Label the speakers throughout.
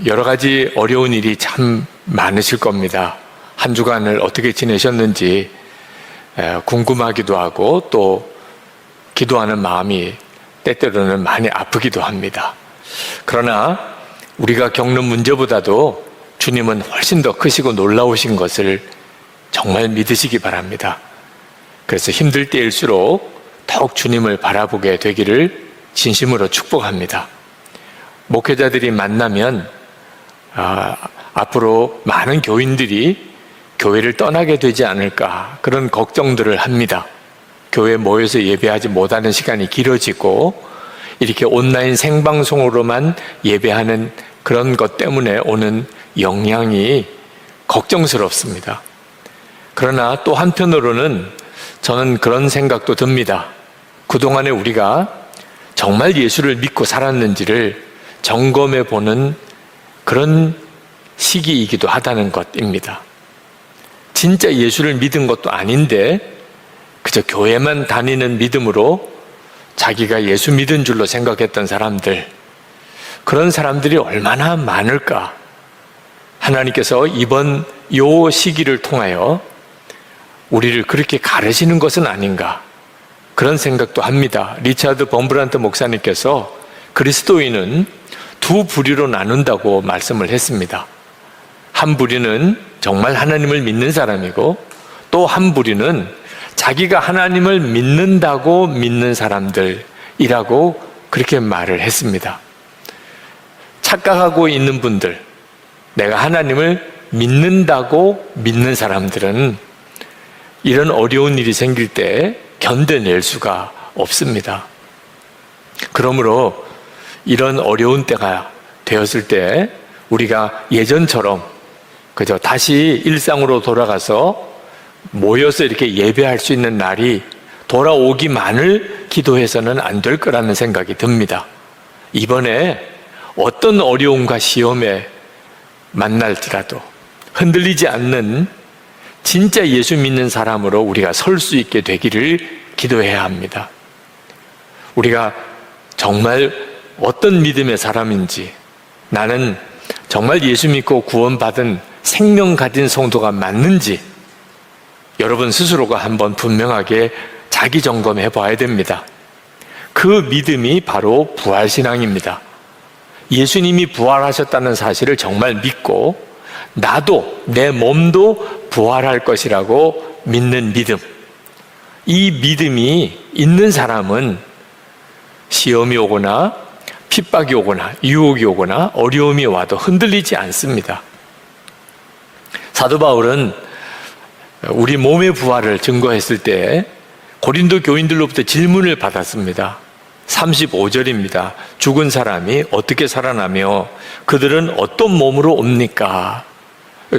Speaker 1: 여러 가지 어려운 일이 참 많으실 겁니다. 한 주간을 어떻게 지내셨는지 궁금하기도 하고 또 기도하는 마음이 때때로는 많이 아프기도 합니다. 그러나 우리가 겪는 문제보다도 주님은 훨씬 더 크시고 놀라우신 것을 정말 믿으시기 바랍니다. 그래서 힘들 때일수록 더욱 주님을 바라보게 되기를 진심으로 축복합니다. 목회자들이 만나면 앞으로 많은 교인들이 교회를 떠나게 되지 않을까 그런 걱정들을 합니다. 교회에 모여서 예배하지 못하는 시간이 길어지고 이렇게 온라인 생방송으로만 예배하는 그런 것 때문에 오는 영향이 걱정스럽습니다. 그러나 또 한편으로는 저는 그런 생각도 듭니다. 그동안에 우리가 정말 예수를 믿고 살았는지를 점검해 보는 그런 시기이기도 하다는 것입니다. 진짜 예수를 믿은 것도 아닌데 그저 교회만 다니는 믿음으로 자기가 예수 믿은 줄로 생각했던 사람들, 그런 사람들이 얼마나 많을까? 하나님께서 이번 요 시기를 통하여 우리를 그렇게 가르시는 것은 아닌가, 그런 생각도 합니다. 리차드 범브란트 목사님께서 그리스도인은 두 부류로 나눈다고 말씀을 했습니다. 한 부류는 정말 하나님을 믿는 사람이고 또 한 부류는 자기가 하나님을 믿는다고 믿는 사람들이라고 그렇게 말을 했습니다. 착각하고 있는 분들, 내가 하나님을 믿는다고 믿는 사람들은 이런 어려운 일이 생길 때 견뎌낼 수가 없습니다. 그러므로 이런 어려운 때가 되었을 때 우리가 예전처럼 그저 다시 일상으로 돌아가서 모여서 이렇게 예배할 수 있는 날이 돌아오기만을 기도해서는 안 될 거라는 생각이 듭니다. 이번에 어떤 어려움과 시험에 만날지라도 흔들리지 않는 진짜 예수 믿는 사람으로 우리가 설 수 있게 되기를 기도해야 합니다. 우리가 정말 어떤 믿음의 사람인지, 나는 정말 예수 믿고 구원받은 생명 가진 성도가 맞는지 여러분 스스로가 한번 분명하게 자기 점검해 봐야 됩니다. 그 믿음이 바로 부활신앙입니다. 예수님이 부활하셨다는 사실을 정말 믿고 나도, 내 몸도 부활할 것이라고 믿는 믿음, 이 믿음이 있는 사람은 시험이 오거나 핍박이 오거나 유혹이 오거나 어려움이 와도 흔들리지 않습니다. 사도 바울은 우리 몸의 부활을 증거했을 때 고린도 교인들로부터 질문을 받았습니다. 35절입니다. 죽은 사람이 어떻게 살아나며 그들은 어떤 몸으로 옵니까?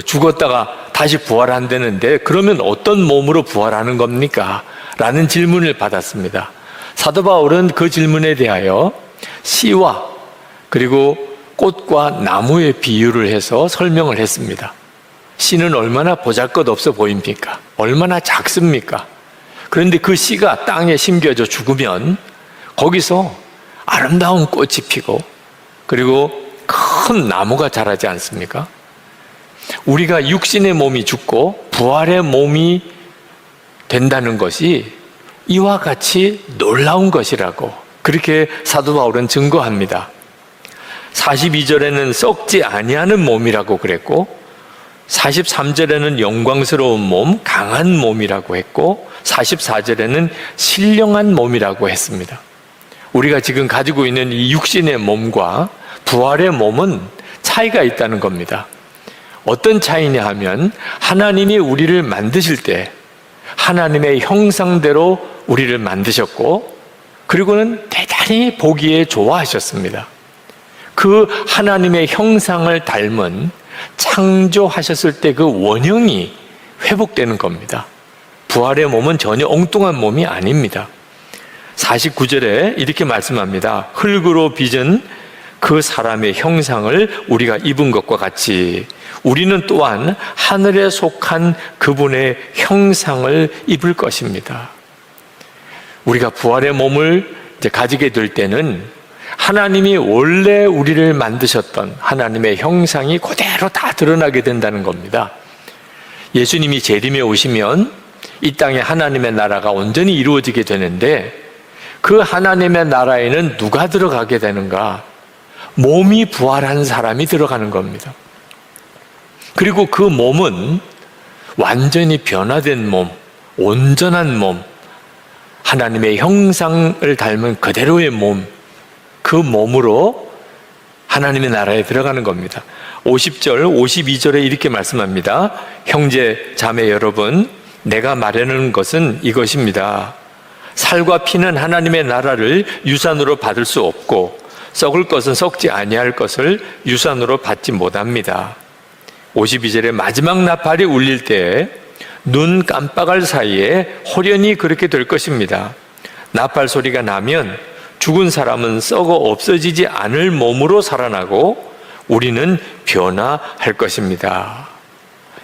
Speaker 1: 죽었다가 다시 부활한다는데 그러면 어떤 몸으로 부활하는 겁니까? 라는 질문을 받았습니다. 사도 바울은 그 질문에 대하여 씨와 그리고 꽃과 나무의 비유를 해서 설명을 했습니다. 씨는 얼마나 보잘것없어 보입니까? 얼마나 작습니까? 그런데 그 씨가 땅에 심겨져 죽으면 거기서 아름다운 꽃이 피고 그리고 큰 나무가 자라지 않습니까? 우리가 육신의 몸이 죽고 부활의 몸이 된다는 것이 이와 같이 놀라운 것이라고 그렇게 사도 바울은 증거합니다. 42절에는 썩지 아니하는 몸이라고 그랬고 43절에는 영광스러운 몸, 강한 몸이라고 했고 44절에는 신령한 몸이라고 했습니다. 우리가 지금 가지고 있는 이 육신의 몸과 부활의 몸은 차이가 있다는 겁니다. 어떤 차이냐 하면 하나님이 우리를 만드실 때 하나님의 형상대로 우리를 만드셨고 그리고는 대단히 보기에 좋아하셨습니다. 그 하나님의 형상을 닮은 창조하셨을 때 그 원형이 회복되는 겁니다. 부활의 몸은 전혀 엉뚱한 몸이 아닙니다. 49절에 이렇게 말씀합니다. 흙으로 빚은 그 사람의 형상을 우리가 입은 것과 같이 우리는 또한 하늘에 속한 그분의 형상을 입을 것입니다. 우리가 부활의 몸을 이제 가지게 될 때는 하나님이 원래 우리를 만드셨던 하나님의 형상이 그대로 다 드러나게 된다는 겁니다. 예수님이 재림에 오시면 이 땅에 하나님의 나라가 온전히 이루어지게 되는데, 그 하나님의 나라에는 누가 들어가게 되는가? 몸이 부활한 사람이 들어가는 겁니다. 그리고 그 몸은 완전히 변화된 몸, 온전한 몸, 하나님의 형상을 닮은 그대로의 몸, 그 몸으로 하나님의 나라에 들어가는 겁니다. 50절, 52절에 이렇게 말씀합니다. 형제, 자매 여러분, 내가 말하는 것은 이것입니다. 살과 피는 하나님의 나라를 유산으로 받을 수 없고 썩을 것은 썩지 아니할 것을 유산으로 받지 못합니다. 52절에 마지막 나팔이 울릴 때에 눈 깜빡할 사이에 호련히 그렇게 될 것입니다. 나팔 소리가 나면 죽은 사람은 썩어 없어지지 않을 몸으로 살아나고 우리는 변화할 것입니다.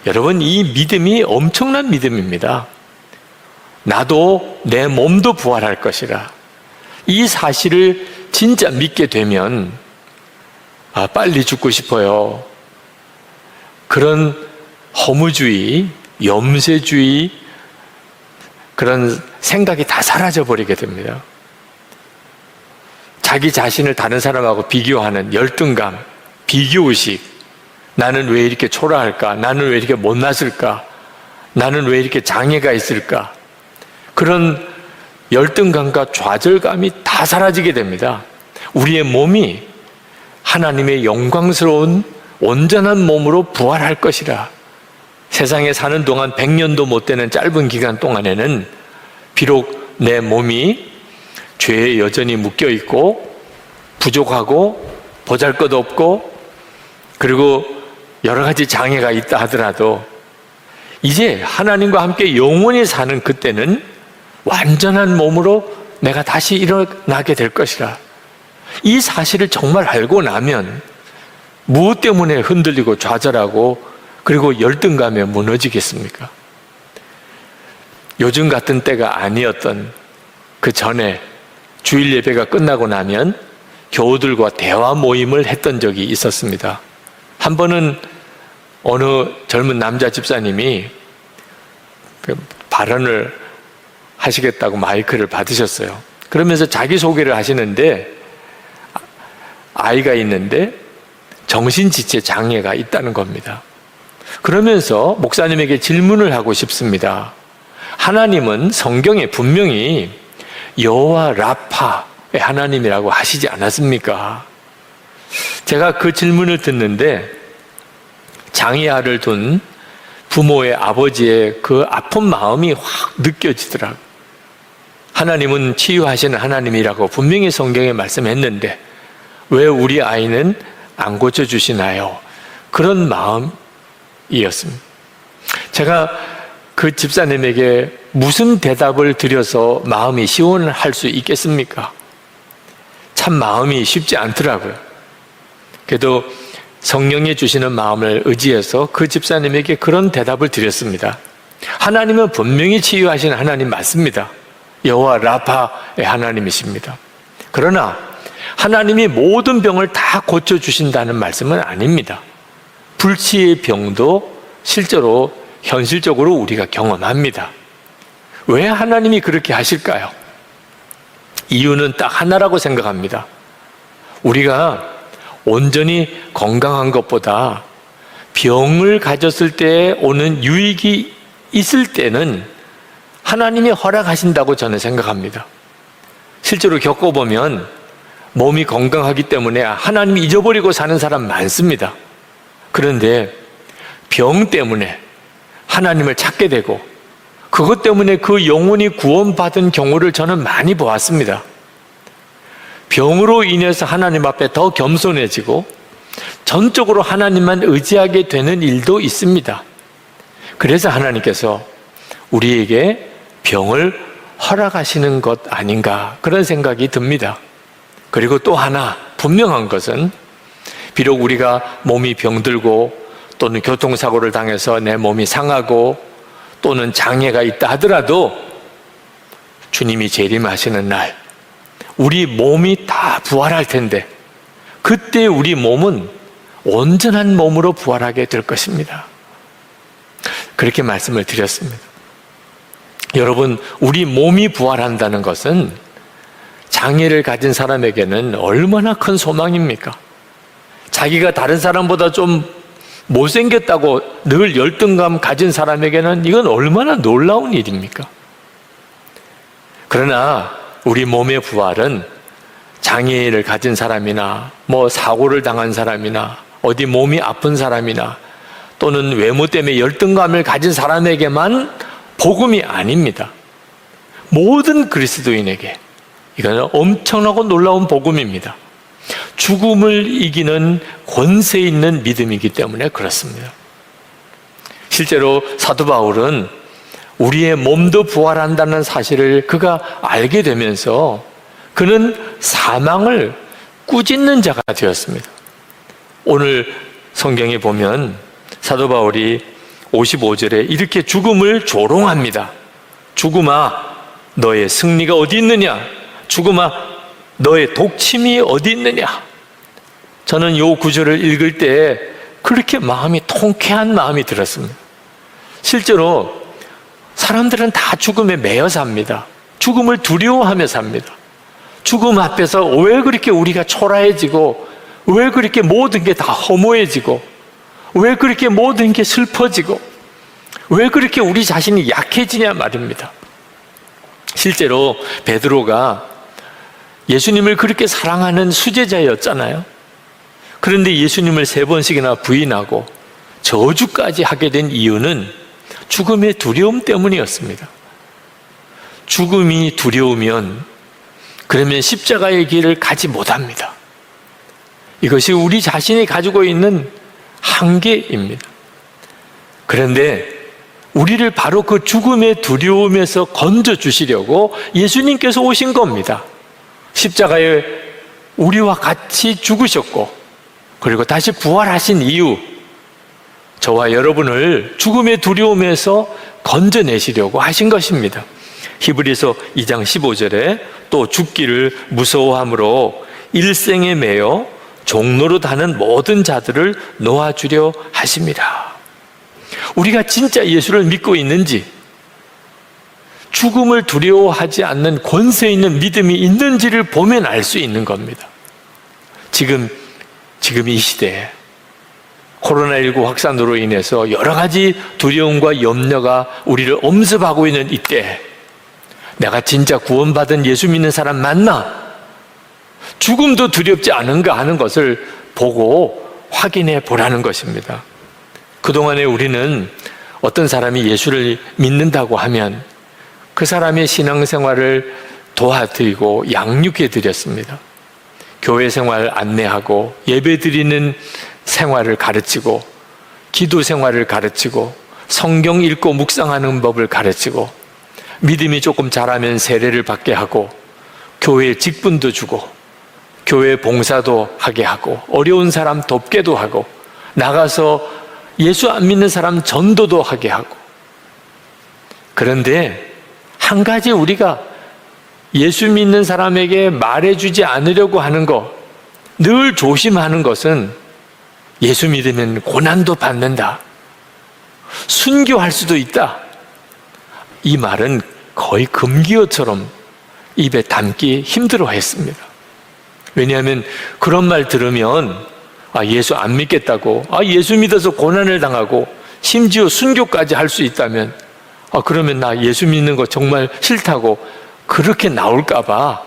Speaker 1: 여러분, 이 믿음이 엄청난 믿음입니다. 나도 내 몸도 부활할 것이라. 이 사실을 진짜 믿게 되면 빨리 죽고 싶어요. 그런 허무주의, 염세주의, 그런 생각이 다 사라져버리게 됩니다. 자기 자신을 다른 사람하고 비교하는 열등감, 비교의식, 나는 왜 이렇게 초라할까? 나는 왜 이렇게 못났을까? 나는 왜 이렇게 장애가 있을까? 그런 열등감과 좌절감이 다 사라지게 됩니다. 우리의 몸이 하나님의 영광스러운 온전한 몸으로 부활할 것이라. 세상에 사는 동안 100년도 못 되는 짧은 기간 동안에는 비록 내 몸이 죄에 여전히 묶여 있고 부족하고 보잘것없고 그리고 여러 가지 장애가 있다 하더라도 이제 하나님과 함께 영원히 사는 그때는 완전한 몸으로 내가 다시 일어나게 될 것이라. 이 사실을 정말 알고 나면 무엇 때문에 흔들리고 좌절하고 그리고 열등감에 무너지겠습니까? 요즘 같은 때가 아니었던 그 전에 주일 예배가 끝나고 나면 교우들과 대화 모임을 했던 적이 있었습니다. 한 번은 어느 젊은 남자 집사님이 발언을 하시겠다고 마이크를 받으셨어요. 그러면서 자기소개를 하시는데 아이가 있는데 정신지체 장애가 있다는 겁니다. 그러면서 목사님에게 질문을 하고 싶습니다. 하나님은 성경에 분명히 여호와 라파의 하나님이라고 하시지 않았습니까? 제가 그 질문을 듣는데 장애아를 둔 부모의 아버지의 그 아픈 마음이 확 느껴지더라고요. 하나님은 치유하시는 하나님이라고 분명히 성경에 말씀했는데 왜 우리 아이는 안 고쳐주시나요? 그런 마음이었습니다. 제가 그 집사님에게 무슨 대답을 드려서 마음이 시원할 수 있겠습니까? 참 마음이 쉽지 않더라고요. 그래도 성령이 주시는 마음을 의지해서 그 집사님에게 그런 대답을 드렸습니다. 하나님은 분명히 치유하시는 하나님 맞습니다. 여호와 라파의 하나님이십니다. 그러나 하나님이 모든 병을 다 고쳐주신다는 말씀은 아닙니다. 불치의 병도 실제로 현실적으로 우리가 경험합니다. 왜 하나님이 그렇게 하실까요? 이유는 딱 하나라고 생각합니다. 우리가 온전히 건강한 것보다 병을 가졌을 때 오는 유익이 있을 때는 하나님이 허락하신다고 저는 생각합니다. 실제로 겪어보면 몸이 건강하기 때문에 하나님이 잊어버리고 사는 사람 많습니다. 그런데 병 때문에 하나님을 찾게 되고 그것 때문에 그 영혼이 구원받은 경우를 저는 많이 보았습니다. 병으로 인해서 하나님 앞에 더 겸손해지고 전적으로 하나님만 의지하게 되는 일도 있습니다. 그래서 하나님께서 우리에게 병을 허락하시는 것 아닌가 그런 생각이 듭니다. 그리고 또 하나 분명한 것은 비록 우리가 몸이 병들고 또는 교통사고를 당해서 내 몸이 상하고 또는 장애가 있다 하더라도 주님이 재림하시는 날 우리 몸이 다 부활할 텐데 그때 우리 몸은 온전한 몸으로 부활하게 될 것입니다. 그렇게 말씀을 드렸습니다. 여러분, 우리 몸이 부활한다는 것은 장애를 가진 사람에게는 얼마나 큰 소망입니까? 자기가 다른 사람보다 좀 못생겼다고 늘 열등감 가진 사람에게는 이건 얼마나 놀라운 일입니까? 그러나 우리 몸의 부활은 장애를 가진 사람이나 사고를 당한 사람이나 어디 몸이 아픈 사람이나 또는 외모 때문에 열등감을 가진 사람에게만 복음이 아닙니다. 모든 그리스도인에게 이거는 엄청나고 놀라운 복음입니다. 죽음을 이기는 권세 있는 믿음이기 때문에 그렇습니다. 실제로 사도 바울은 우리의 몸도 부활한다는 사실을 그가 알게 되면서 그는 사망을 꾸짖는 자가 되었습니다. 오늘 성경에 보면 사도 바울이 55절에 이렇게 죽음을 조롱합니다. 죽음아, 너의 승리가 어디 있느냐? 죽음아, 너의 독침이 어디 있느냐? 저는 이 구절을 읽을 때 그렇게 마음이 통쾌한 마음이 들었습니다. 실제로 사람들은 다 죽음에 매여 삽니다. 죽음을 두려워하며 삽니다. 죽음 앞에서 왜 그렇게 우리가 초라해지고, 왜 그렇게 모든 게 다 허무해지고, 왜 그렇게 모든 게 슬퍼지고, 왜 그렇게 우리 자신이 약해지냐 말입니다. 실제로 베드로가 예수님을 그렇게 사랑하는 수제자였잖아요. 그런데 예수님을 3번씩이나 부인하고 저주까지 하게 된 이유는 죽음의 두려움 때문이었습니다. 죽음이 두려우면 그러면 십자가의 길을 가지 못합니다. 이것이 우리 자신이 가지고 있는 한계입니다. 그런데 우리를 바로 그 죽음의 두려움에서 건져주시려고 예수님께서 오신 겁니다. 십자가에 우리와 같이 죽으셨고 그리고 다시 부활하신 이유, 저와 여러분을 죽음의 두려움에서 건져내시려고 하신 것입니다. 히브리서 2장 15절에 또 죽기를 무서워함으로 일생에 매여 종로로 다는 모든 자들을 놓아주려 하십니다. 우리가 진짜 예수를 믿고 있는지, 죽음을 두려워하지 않는 권세 있는 믿음이 있는지를 보면 알 수 있는 겁니다. 지금 이 시대에 코로나19 확산으로 인해서 여러 가지 두려움과 염려가 우리를 엄습하고 있는 이때 내가 진짜 구원받은 예수 믿는 사람 맞나? 죽음도 두렵지 않은가 하는 것을 보고 확인해 보라는 것입니다. 그동안에 우리는 어떤 사람이 예수를 믿는다고 하면 그 사람의 신앙생활을 도와드리고 양육해 드렸습니다. 교회 생활 안내하고 예배 드리는 생활을 가르치고 기도 생활을 가르치고 성경 읽고 묵상하는 법을 가르치고 믿음이 조금 자라면 세례를 받게 하고 교회 직분도 주고 교회 봉사도 하게 하고 어려운 사람 돕게도 하고 나가서 예수 안 믿는 사람 전도도 하게 하고. 그런데 한 가지 우리가 예수 믿는 사람에게 말해주지 않으려고 하는 거, 늘 조심하는 것은 예수 믿으면 고난도 받는다, 순교할 수도 있다, 이 말은 거의 금기어처럼 입에 담기 힘들어했습니다. 왜냐하면 그런 말 들으면 예수 안 믿겠다고, 예수 믿어서 고난을 당하고 심지어 순교까지 할 수 있다면 그러면 나 예수 믿는 거 정말 싫다고 그렇게 나올까 봐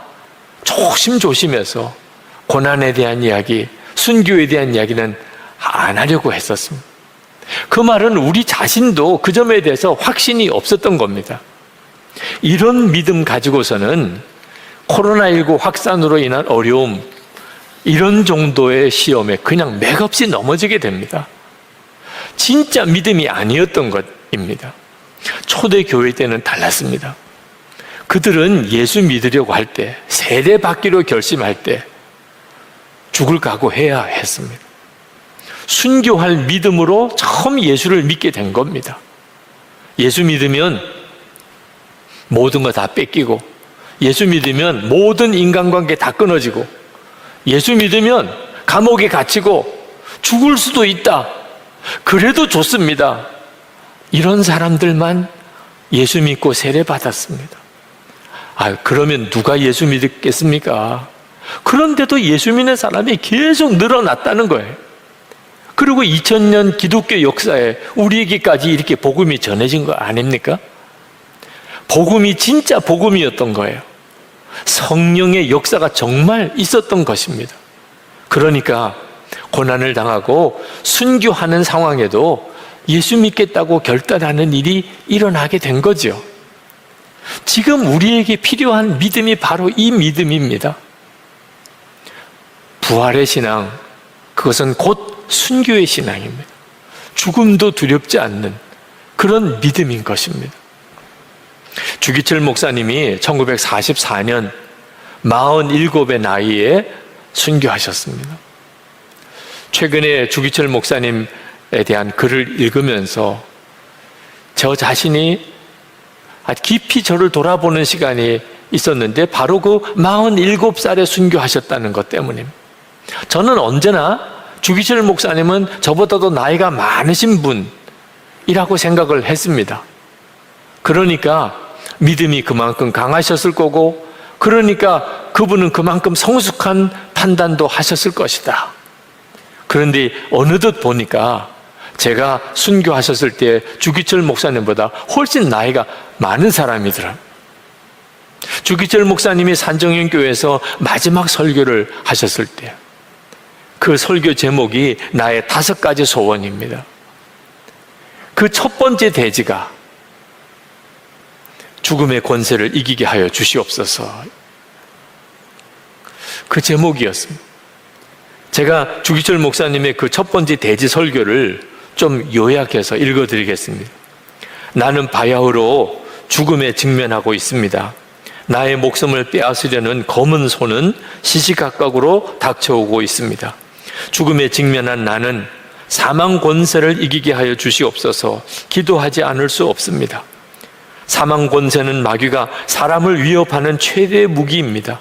Speaker 1: 조심조심해서 고난에 대한 이야기, 순교에 대한 이야기는 안 하려고 했었습니다. 그 말은 우리 자신도 그 점에 대해서 확신이 없었던 겁니다. 이런 믿음 가지고서는 코로나19 확산으로 인한 어려움, 이런 정도의 시험에 그냥 맥없이 넘어지게 됩니다. 진짜 믿음이 아니었던 것입니다. 초대 교회 때는 달랐습니다. 그들은 예수 믿으려고 할 때, 세례 받기로 결심할 때 죽을 각오해야 했습니다. 순교할 믿음으로 처음 예수를 믿게 된 겁니다. 예수 믿으면 모든 거 다 뺏기고 예수 믿으면 모든 인간관계 다 끊어지고, 예수 믿으면 감옥에 갇히고 죽을 수도 있다. 그래도 좋습니다. 이런 사람들만 예수 믿고 세례받았습니다. 그러면 누가 예수 믿겠습니까? 그런데도 예수 믿는 사람이 계속 늘어났다는 거예요. 그리고 2000년 기독교 역사에 우리에게까지 이렇게 복음이 전해진 거 아닙니까? 복음이 진짜 복음이었던 거예요. 성령의 역사가 정말 있었던 것입니다. 그러니까 고난을 당하고 순교하는 상황에도 예수 믿겠다고 결단하는 일이 일어나게 된 거죠. 지금 우리에게 필요한 믿음이 바로 이 믿음입니다. 부활의 신앙, 그것은 곧 순교의 신앙입니다. 죽음도 두렵지 않는 그런 믿음인 것입니다. 주기철 목사님이 1944년 47의 나이에 순교하셨습니다. 최근에 주기철 목사님에 대한 글을 읽으면서 저 자신이 깊이 저를 돌아보는 시간이 있었는데 바로 그 47살에 순교하셨다는 것 때문입니다. 저는 언제나 주기철 목사님은 저보다도 나이가 많으신 분이라고 생각을 했습니다. 그러니까 믿음이 그만큼 강하셨을 거고, 그러니까 그분은 그만큼 성숙한 판단도 하셨을 것이다. 그런데 어느덧 보니까 제가 순교하셨을 때 주기철 목사님보다 훨씬 나이가 많은 사람이더라. 주기철 목사님이 산정연교회에서 마지막 설교를 하셨을 때 그 설교 제목이 나의 5가지 소원입니다. 그 첫 번째 대지가 죽음의 권세를 이기게 하여 주시옵소서. 그 제목이었습니다. 제가 주기철 목사님의 그 첫 번째 대지 설교를 좀 요약해서 읽어드리겠습니다. 나는 바야흐로 죽음에 직면하고 있습니다. 나의 목숨을 빼앗으려는 검은 손은 시시각각으로 닥쳐오고 있습니다. 죽음에 직면한 나는 사망 권세를 이기게 하여 주시옵소서. 기도하지 않을 수 없습니다. 사망 권세는 마귀가 사람을 위협하는 최대의 무기입니다.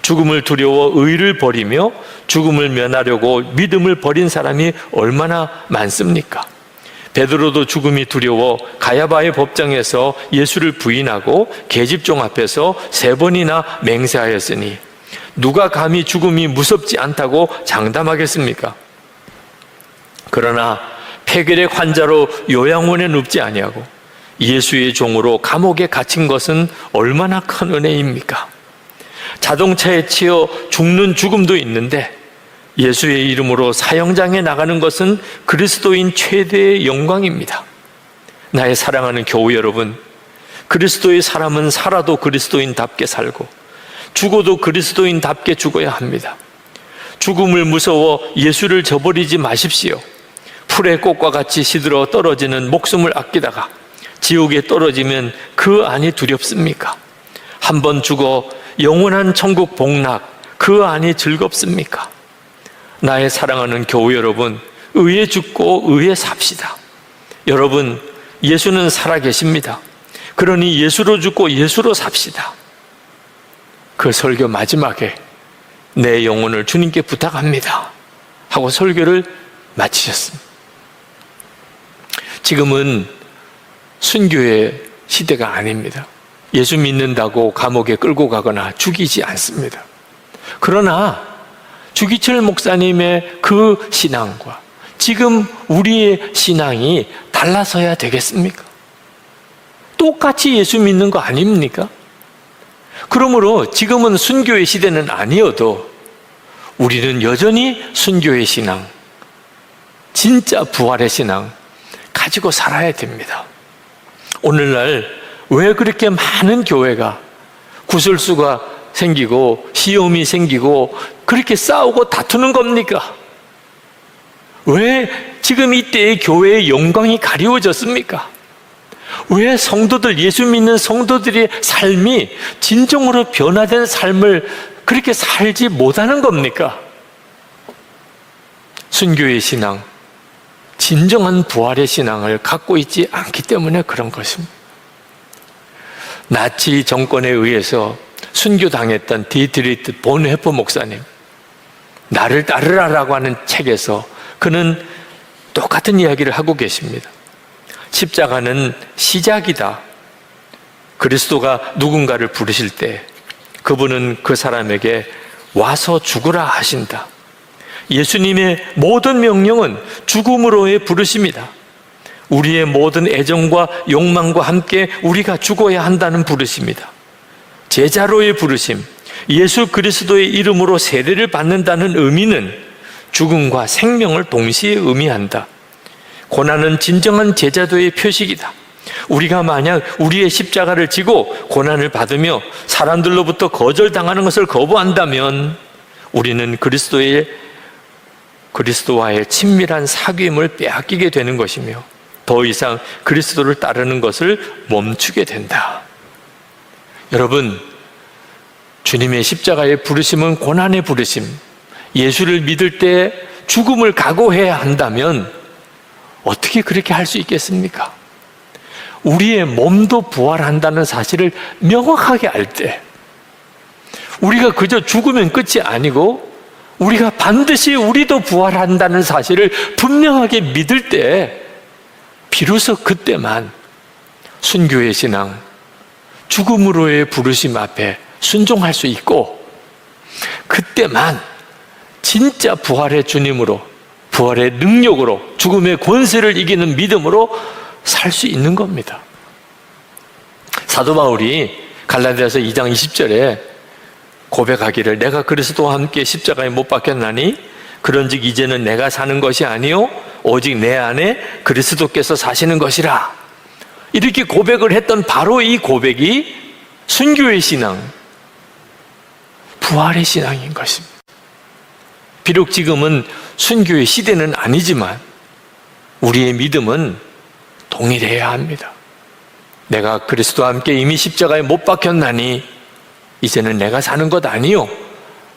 Speaker 1: 죽음을 두려워 의를 버리며 죽음을 면하려고 믿음을 버린 사람이 얼마나 많습니까? 베드로도 죽음이 두려워 가야바의 법정에서 예수를 부인하고 계집종 앞에서 3번이나 맹세하였으니 누가 감히 죽음이 무섭지 않다고 장담하겠습니까? 그러나 폐결핵 환자로 요양원에 눕지 아니하고 예수의 종으로 감옥에 갇힌 것은 얼마나 큰 은혜입니까? 자동차에 치여 죽는 죽음도 있는데 예수의 이름으로 사형장에 나가는 것은 그리스도인 최대의 영광입니다. 나의 사랑하는 교우 여러분, 그리스도의 사람은 살아도 그리스도인답게 살고 죽어도 그리스도인답게 죽어야 합니다. 죽음을 무서워 예수를 저버리지 마십시오. 풀의 꽃과 같이 시들어 떨어지는 목숨을 아끼다가 지옥에 떨어지면 그 안이 두렵습니까? 한 번 죽어 영원한 천국 복락, 그 안이 즐겁습니까? 나의 사랑하는 교우 여러분, 의에 죽고 의에 삽시다. 여러분, 예수는 살아계십니다. 그러니 예수로 죽고 예수로 삽시다. 그 설교 마지막에 내 영혼을 주님께 부탁합니다 하고 설교를 마치셨습니다. 지금은 순교의 시대가 아닙니다. 예수 믿는다고 감옥에 끌고 가거나 죽이지 않습니다. 그러나 주기철 목사님의 그 신앙과 지금 우리의 신앙이 달라서야 되겠습니까? 똑같이 예수 믿는 거 아닙니까? 그러므로 지금은 순교의 시대는 아니어도 우리는 여전히 순교의 신앙, 진짜 부활의 신앙 가지고 살아야 됩니다. 오늘날 왜 그렇게 많은 교회가 구설수가 생기고 시험이 생기고 그렇게 싸우고 다투는 겁니까? 왜 지금 이때의 교회의 영광이 가리워졌습니까? 왜 성도들, 예수 믿는 성도들의 삶이 진정으로 변화된 삶을 그렇게 살지 못하는 겁니까? 순교의 신앙, 진정한 부활의 신앙을 갖고 있지 않기 때문에 그런 것입니다. 나치 정권에 의해서 순교당했던 디트리트 본헤퍼 목사님, 나를 따르라라고 하는 책에서 그는 똑같은 이야기를 하고 계십니다. 십자가는 시작이다. 그리스도가 누군가를 부르실 때 그분은 그 사람에게 와서 죽으라 하신다. 예수님의 모든 명령은 죽음으로의 부르심이다. 우리의 모든 애정과 욕망과 함께 우리가 죽어야 한다는 부르심이다. 제자로의 부르심, 예수 그리스도의 이름으로 세례를 받는다는 의미는 죽음과 생명을 동시에 의미한다. 고난은 진정한 제자도의 표식이다. 우리가 만약 우리의 십자가를 지고 고난을 받으며 사람들로부터 거절당하는 것을 거부한다면 우리는 그리스도와의 친밀한 사귐을 빼앗기게 되는 것이며 더 이상 그리스도를 따르는 것을 멈추게 된다. 여러분, 주님의 십자가의 부르심은 고난의 부르심, 예수를 믿을 때 죽음을 각오해야 한다면 어떻게 그렇게 할 수 있겠습니까? 우리의 몸도 부활한다는 사실을 명확하게 알 때, 우리가 그저 죽으면 끝이 아니고 우리가 반드시 우리도 부활한다는 사실을 분명하게 믿을 때 비로소 그때만 순교의 신앙, 죽음으로의 부르심 앞에 순종할 수 있고, 그때만 진짜 부활의 주님으로, 부활의 능력으로, 죽음의 권세를 이기는 믿음으로 살 수 있는 겁니다. 사도 바울이 갈라디아서 2장 20절에 고백하기를 내가 그리스도와 함께 십자가에 못 박혔나니 그런즉 이제는 내가 사는 것이 아니요 오직 내 안에 그리스도께서 사시는 것이라, 이렇게 고백을 했던 바로 이 고백이 순교의 신앙, 부활의 신앙인 것입니다. 비록 지금은 순교의 시대는 아니지만 우리의 믿음은 동일해야 합니다. 내가 그리스도와 함께 이미 십자가에 못 박혔나니 이제는 내가 사는 것 아니요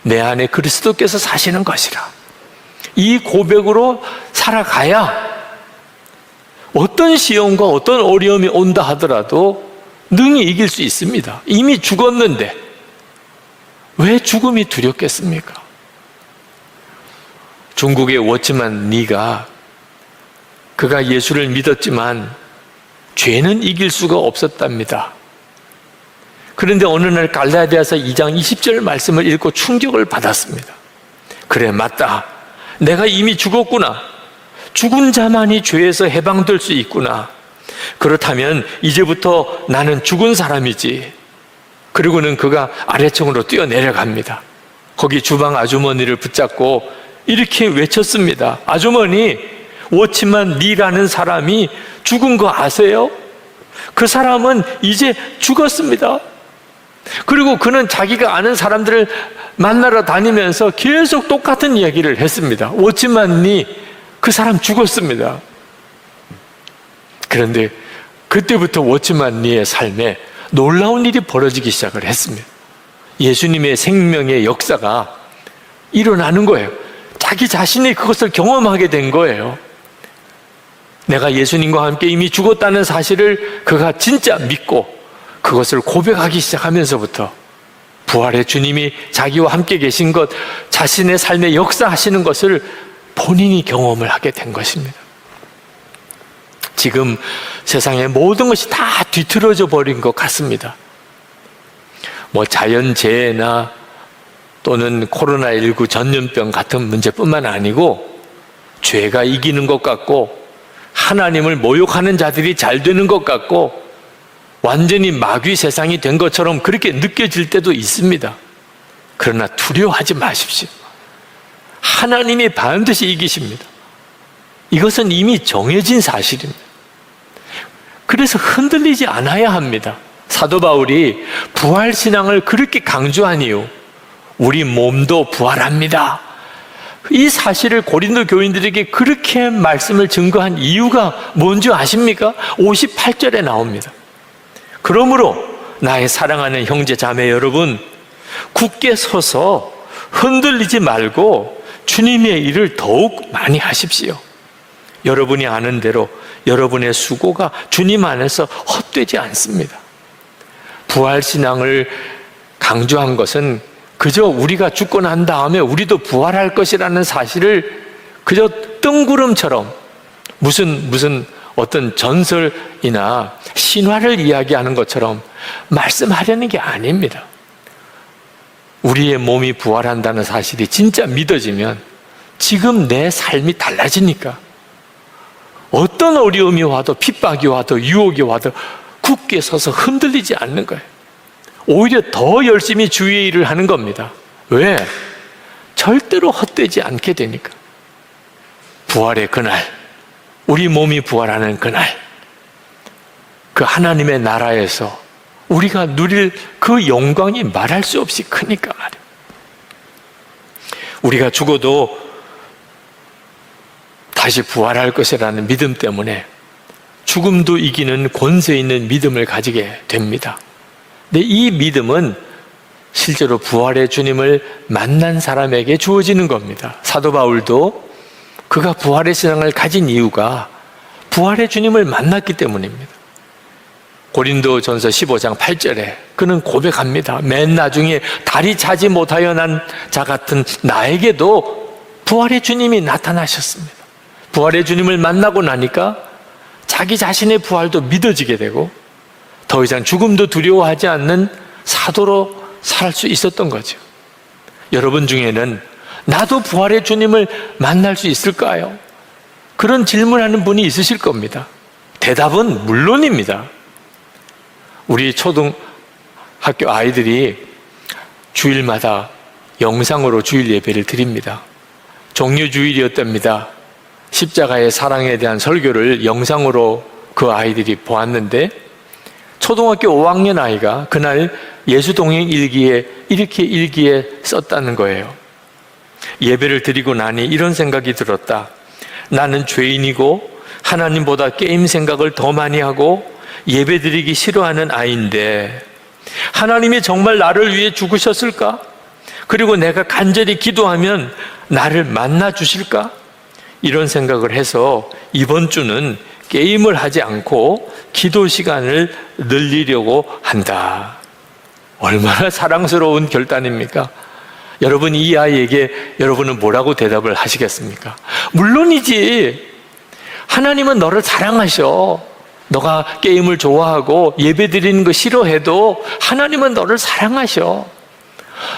Speaker 1: 내 안에 그리스도께서 사시는 것이라. 이 고백으로 살아가야 어떤 시험과 어떤 어려움이 온다 하더라도 능히 이길 수 있습니다. 이미 죽었는데 왜 죽음이 두렵겠습니까? 중국의 워츠만 리가, 그가 예수를 믿었지만 죄는 이길 수가 없었답니다. 그런데 어느 날 갈라디아서 2장 20절 말씀을 읽고 충격을 받았습니다. 그래, 맞다. 내가 이미 죽었구나. 죽은 자만이 죄에서 해방될 수 있구나. 그렇다면 이제부터 나는 죽은 사람이지. 그리고는 그가 아래층으로 뛰어내려갑니다. 거기 주방 아주머니를 붙잡고 이렇게 외쳤습니다. 아주머니, 워치만 리라는 사람이 죽은 거 아세요? 그 사람은 이제 죽었습니다. 그리고 그는 자기가 아는 사람들을 만나러 다니면서 계속 똑같은 이야기를 했습니다. 워치만 리, 그 사람 죽었습니다. 그런데 그때부터 워치만 리의 삶에 놀라운 일이 벌어지기 시작을 했습니다. 예수님의 생명의 역사가 일어나는 거예요. 자기 자신이 그것을 경험하게 된 거예요. 내가 예수님과 함께 이미 죽었다는 사실을 그가 진짜 믿고 그것을 고백하기 시작하면서부터 부활의 주님이 자기와 함께 계신 것, 자신의 삶에 역사하시는 것을 본인이 경험을 하게 된 것입니다. 지금 세상의 모든 것이 다 뒤틀어져 버린 것 같습니다. 자연재해나 또는 코로나19 전염병 같은 문제뿐만 아니고 죄가 이기는 것 같고 하나님을 모욕하는 자들이 잘 되는 것 같고 완전히 마귀 세상이 된 것처럼 그렇게 느껴질 때도 있습니다. 그러나 두려워하지 마십시오. 하나님이 반드시 이기십니다. 이것은 이미 정해진 사실입니다. 그래서 흔들리지 않아야 합니다. 사도 바울이 부활신앙을 그렇게 강조한 이유, 우리 몸도 부활합니다. 이 사실을 고린도 교인들에게 그렇게 말씀을 증거한 이유가 뭔지 아십니까? 58절에 나옵니다. 그러므로 나의 사랑하는 형제 자매 여러분, 굳게 서서 흔들리지 말고 주님의 일을 더욱 많이 하십시오. 여러분이 아는 대로 여러분의 수고가 주님 안에서 헛되지 않습니다. 부활신앙을 강조한 것은 그저 우리가 죽고 난 다음에 우리도 부활할 것이라는 사실을 그저 뜬구름처럼 무슨 어떤 전설이나 신화를 이야기하는 것처럼 말씀하려는 게 아닙니다. 우리의 몸이 부활한다는 사실이 진짜 믿어지면 지금 내 삶이 달라지니까 어떤 어려움이 와도 핍박이 와도 유혹이 와도 굳게 서서 흔들리지 않는 거예요. 오히려 더 열심히 주의 일을 하는 겁니다. 왜? 절대로 헛되지 않게 되니까. 부활의 그날, 우리 몸이 부활하는 그날, 그 하나님의 나라에서 우리가 누릴 그 영광이 말할 수 없이 크니까 말이에요. 우리가 죽어도 다시 부활할 것이라는 믿음 때문에 죽음도 이기는 권세 있는 믿음을 가지게 됩니다. 근데 이 믿음은 실제로 부활의 주님을 만난 사람에게 주어지는 겁니다. 사도 바울도 그가 부활의 신앙을 가진 이유가 부활의 주님을 만났기 때문입니다. 고린도전서 15장 8절에 그는 고백합니다. 맨 나중에 다리 차지 못하여 난 자 같은 나에게도 부활의 주님이 나타나셨습니다. 부활의 주님을 만나고 나니까 자기 자신의 부활도 믿어지게 되고 더 이상 죽음도 두려워하지 않는 사도로 살 수 있었던 거죠. 여러분 중에는 나도 부활의 주님을 만날 수 있을까요? 그런 질문하는 분이 있으실 겁니다. 대답은 물론입니다. 우리 초등학교 아이들이 주일마다 영상으로 주일 예배를 드립니다. 종료주일이었답니다. 십자가의 사랑에 대한 설교를 영상으로 그 아이들이 보았는데 초등학교 5학년 아이가 그날 예수동행 일기에 이렇게 일기에 썼다는 거예요. 예배를 드리고 나니 이런 생각이 들었다. 나는 죄인이고 하나님보다 게임 생각을 더 많이 하고 예배 드리기 싫어하는 아이인데 하나님이 정말 나를 위해 죽으셨을까? 그리고 내가 간절히 기도하면 나를 만나 주실까? 이런 생각을 해서 이번 주는 게임을 하지 않고 기도 시간을 늘리려고 한다. 얼마나 사랑스러운 결단입니까? 여러분, 이 아이에게 여러분은 뭐라고 대답을 하시겠습니까? 물론이지. 하나님은 너를 사랑하셔. 너가 게임을 좋아하고 예배 드리는 거 싫어해도 하나님은 너를 사랑하셔.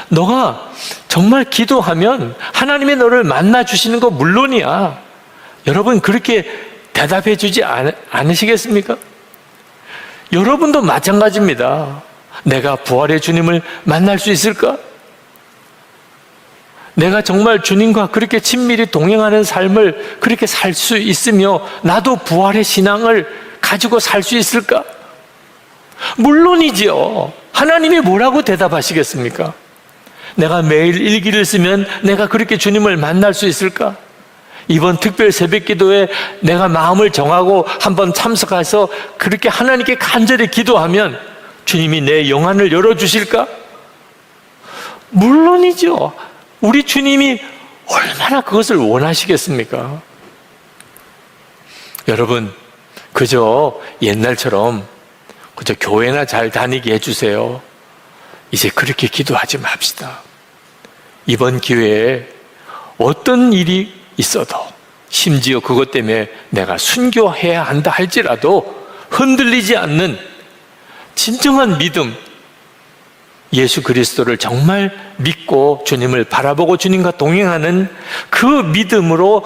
Speaker 1: 너가 정말 기도하면 하나님이 너를 만나 주시는 거 물론이야. 여러분, 그렇게 대답해 주지 않으시겠습니까? 여러분도 마찬가지입니다. 내가 부활의 주님을 만날 수 있을까? 내가 정말 주님과 그렇게 친밀히 동행하는 삶을 그렇게 살 수 있으며 나도 부활의 신앙을 가지고 살 수 있을까? 물론이지요. 하나님이 뭐라고 대답하시겠습니까? 내가 매일 일기를 쓰면 내가 그렇게 주님을 만날 수 있을까? 이번 특별 새벽기도에 내가 마음을 정하고 한번 참석해서 그렇게 하나님께 간절히 기도하면 주님이 내 영안을 열어주실까? 물론이죠. 우리 주님이 얼마나 그것을 원하시겠습니까? 여러분, 그저 옛날처럼 그저 교회나 잘 다니게 해주세요. 이제 그렇게 기도하지 맙시다. 이번 기회에 어떤 일이 있어도 심지어 그것 때문에 내가 순교해야 한다 할지라도 흔들리지 않는 진정한 믿음, 예수 그리스도를 정말 믿고 주님을 바라보고 주님과 동행하는 그 믿음으로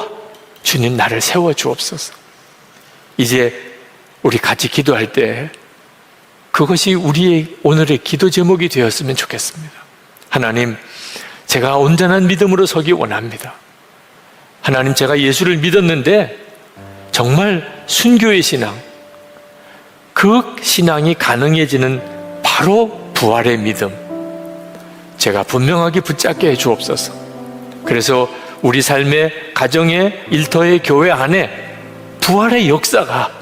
Speaker 1: 주님 나를 세워주옵소서. 이제 우리 같이 기도할 때 그것이 우리의 오늘의 기도 제목이 되었으면 좋겠습니다. 하나님, 제가 온전한 믿음으로 서기 원합니다. 하나님, 제가 예수를 믿었는데 정말 순교의 신앙, 그 신앙이 가능해지는 바로 부활의 믿음, 제가 분명하게 붙잡게 해 주옵소서. 그래서 우리 삶의 가정의 일터의 교회 안에 부활의 역사가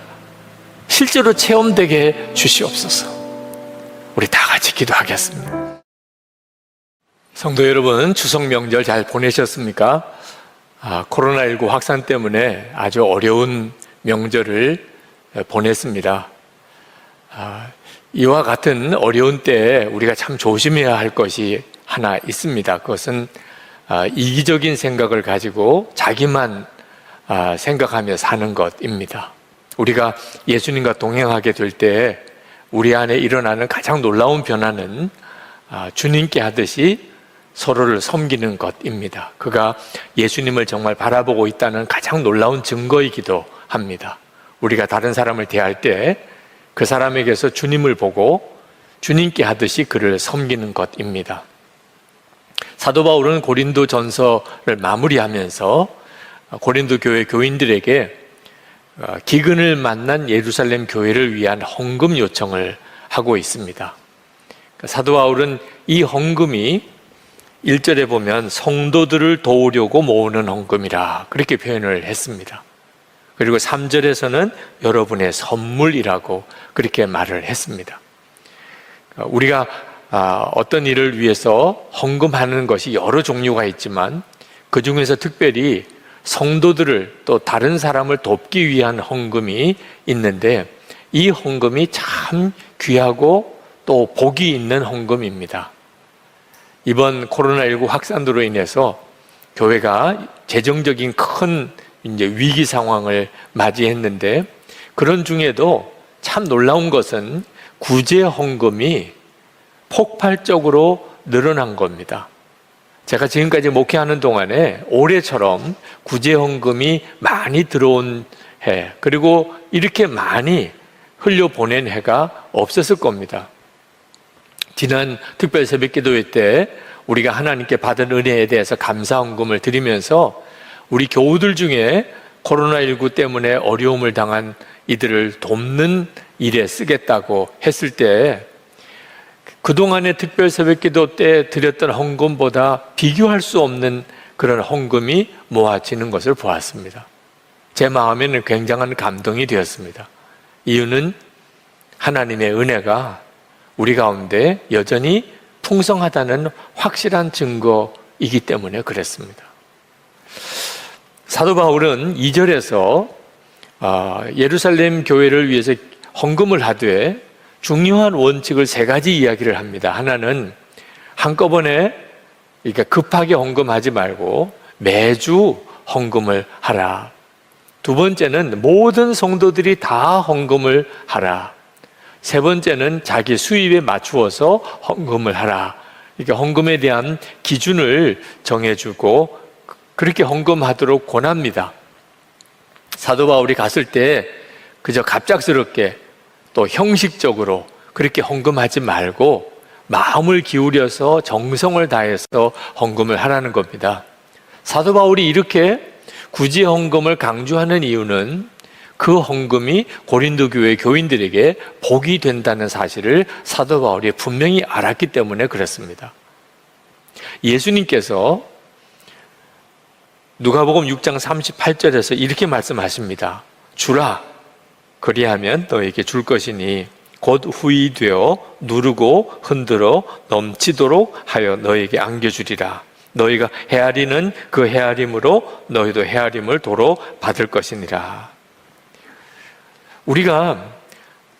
Speaker 1: 실제로 체험되게 해 주시옵소서. 우리 다 같이 기도하겠습니다. 성도 여러분, 추석 명절 잘 보내셨습니까? 코로나19 확산 때문에 아주 어려운 명절을 보냈습니다. 이와 같은 어려운 때에 우리가 참 조심해야 할 것이 하나 있습니다. 그것은 이기적인 생각을 가지고 자기만 생각하며 사는 것입니다. 우리가 예수님과 동행하게 될 때 우리 안에 일어나는 가장 놀라운 변화는 주님께 하듯이 서로를 섬기는 것입니다. 그가 예수님을 정말 바라보고 있다는 가장 놀라운 증거이기도 합니다. 우리가 다른 사람을 대할 때 그 사람에게서 주님을 보고 주님께 하듯이 그를 섬기는 것입니다. 사도 바울은 고린도 전서를 마무리하면서 고린도 교회 교인들에게 기근을 만난 예루살렘 교회를 위한 헌금 요청을 하고 있습니다. 사도 바울은 이 헌금이 1절에 보면 성도들을 도우려고 모으는 헌금이라 그렇게 표현을 했습니다. 그리고 3절에서는 여러분의 선물이라고 그렇게 말을 했습니다. 우리가 어떤 일을 위해서 헌금하는 것이 여러 종류가 있지만 그 중에서 특별히 성도들을 또 다른 사람을 돕기 위한 헌금이 있는데 이 헌금이 참 귀하고 또 복이 있는 헌금입니다. 이번 코로나19 확산으로 인해서 교회가 재정적인 큰 위기 상황을 맞이했는데 그런 중에도 참 놀라운 것은 구제 헌금이 폭발적으로 늘어난 겁니다. 제가 지금까지 목회하는 동안에 올해처럼 구제 헌금이 많이 들어온 해, 그리고 이렇게 많이 흘려보낸 해가 없었을 겁니다. 지난 특별 새벽 기도회 때 우리가 하나님께 받은 은혜에 대해서 감사 헌금을 드리면서 우리 교우들 중에 코로나19 때문에 어려움을 당한 이들을 돕는 일에 쓰겠다고 했을 때 그동안의 특별 새벽 기도 때 드렸던 헌금보다 비교할 수 없는 그런 헌금이 모아지는 것을 보았습니다. 제 마음에는 굉장한 감동이 되었습니다. 이유는 하나님의 은혜가 우리 가운데 여전히 풍성하다는 확실한 증거이기 때문에 그랬습니다. 사도 바울은 2절에서 예루살렘 교회를 위해서 헌금을 하되 중요한 원칙을 3가지 이야기를 합니다. 하나는 한꺼번에 그러니까 급하게 헌금하지 말고 매주 헌금을 하라. 두 번째는 모든 성도들이 다 헌금을 하라. 세 번째는 자기 수입에 맞추어서 헌금을 하라. 그러니까 헌금에 대한 기준을 정해주고 그렇게 헌금하도록 권합니다. 사도 바울이 갔을 때 그저 갑작스럽게 또 형식적으로 그렇게 헌금하지 말고 마음을 기울여서 정성을 다해서 헌금을 하라는 겁니다. 사도 바울이 이렇게 구제 헌금을 강조하는 이유는 그 헌금이 고린도 교회 교인들에게 복이 된다는 사실을 사도 바울이 분명히 알았기 때문에 그렇습니다. 예수님께서 누가복음 6장 38절에서 이렇게 말씀하십니다. 주라, 그리하면 너에게 줄 것이니 곧 후히 되어 누르고 흔들어 넘치도록 하여 너에게 안겨주리라. 너희가 헤아리는 그 헤아림으로 너희도 헤아림을 도로 받을 것이니라. 우리가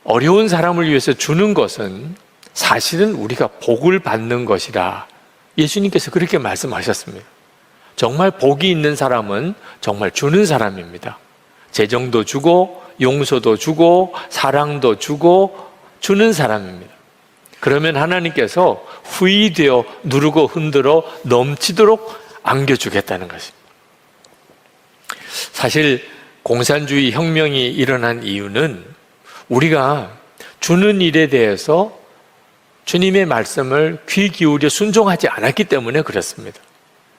Speaker 1: 어려운 사람을 위해서 주는 것은 사실은 우리가 복을 받는 것이라 예수님께서 그렇게 말씀하셨습니다. 정말 복이 있는 사람은 정말 주는 사람입니다. 재정도 주고 용서도 주고 사랑도 주고 주는 사람입니다. 그러면 하나님께서 후히 되어 누르고 흔들어 넘치도록 안겨주겠다는 것입니다. 사실 공산주의 혁명이 일어난 이유는 우리가 주는 일에 대해서 주님의 말씀을 귀 기울여 순종하지 않았기 때문에 그렇습니다.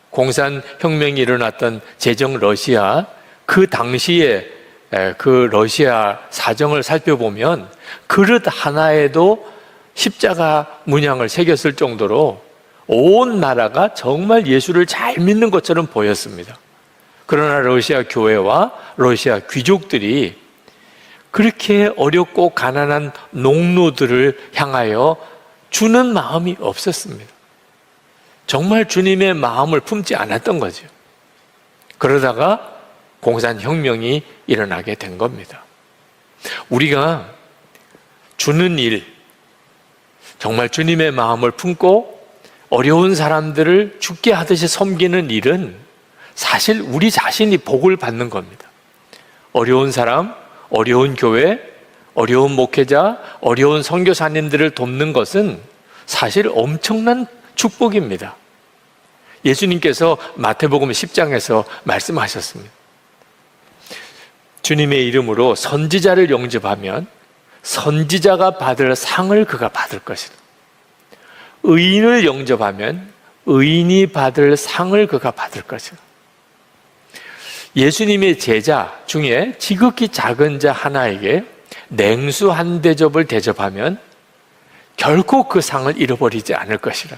Speaker 1: 공산혁명이 일어났던 제정 러시아, 그 당시에 그 러시아 사정을 살펴보면 그릇 하나에도 십자가 문양을 새겼을 정도로 온 나라가 정말 예수를 잘 믿는 것처럼 보였습니다. 그러나 러시아 교회와 러시아 귀족들이 그렇게 어렵고 가난한 농노들을 향하여 주는 마음이 없었습니다. 정말 주님의 마음을 품지 않았던 거죠. 그러다가 공산혁명이 일어나게 된 겁니다. 우리가 주는 일, 정말 주님의 마음을 품고 어려운 사람들을 죽게 하듯이 섬기는 일은 사실 우리 자신이 복을 받는 겁니다. 어려운 사람, 어려운 교회, 어려운 목회자, 어려운 선교사님들을 돕는 것은 사실 엄청난 축복입니다. 예수님께서 마태복음 10장에서 말씀하셨습니다. 주님의 이름으로 선지자를 영접하면 선지자가 받을 상을 그가 받을 것이다. 의인을 영접하면 의인이 받을 상을 그가 받을 것이다. 예수님의 제자 중에 지극히 작은 자 하나에게 냉수 한 대접을 대접하면 결코 그 상을 잃어버리지 않을 것이라.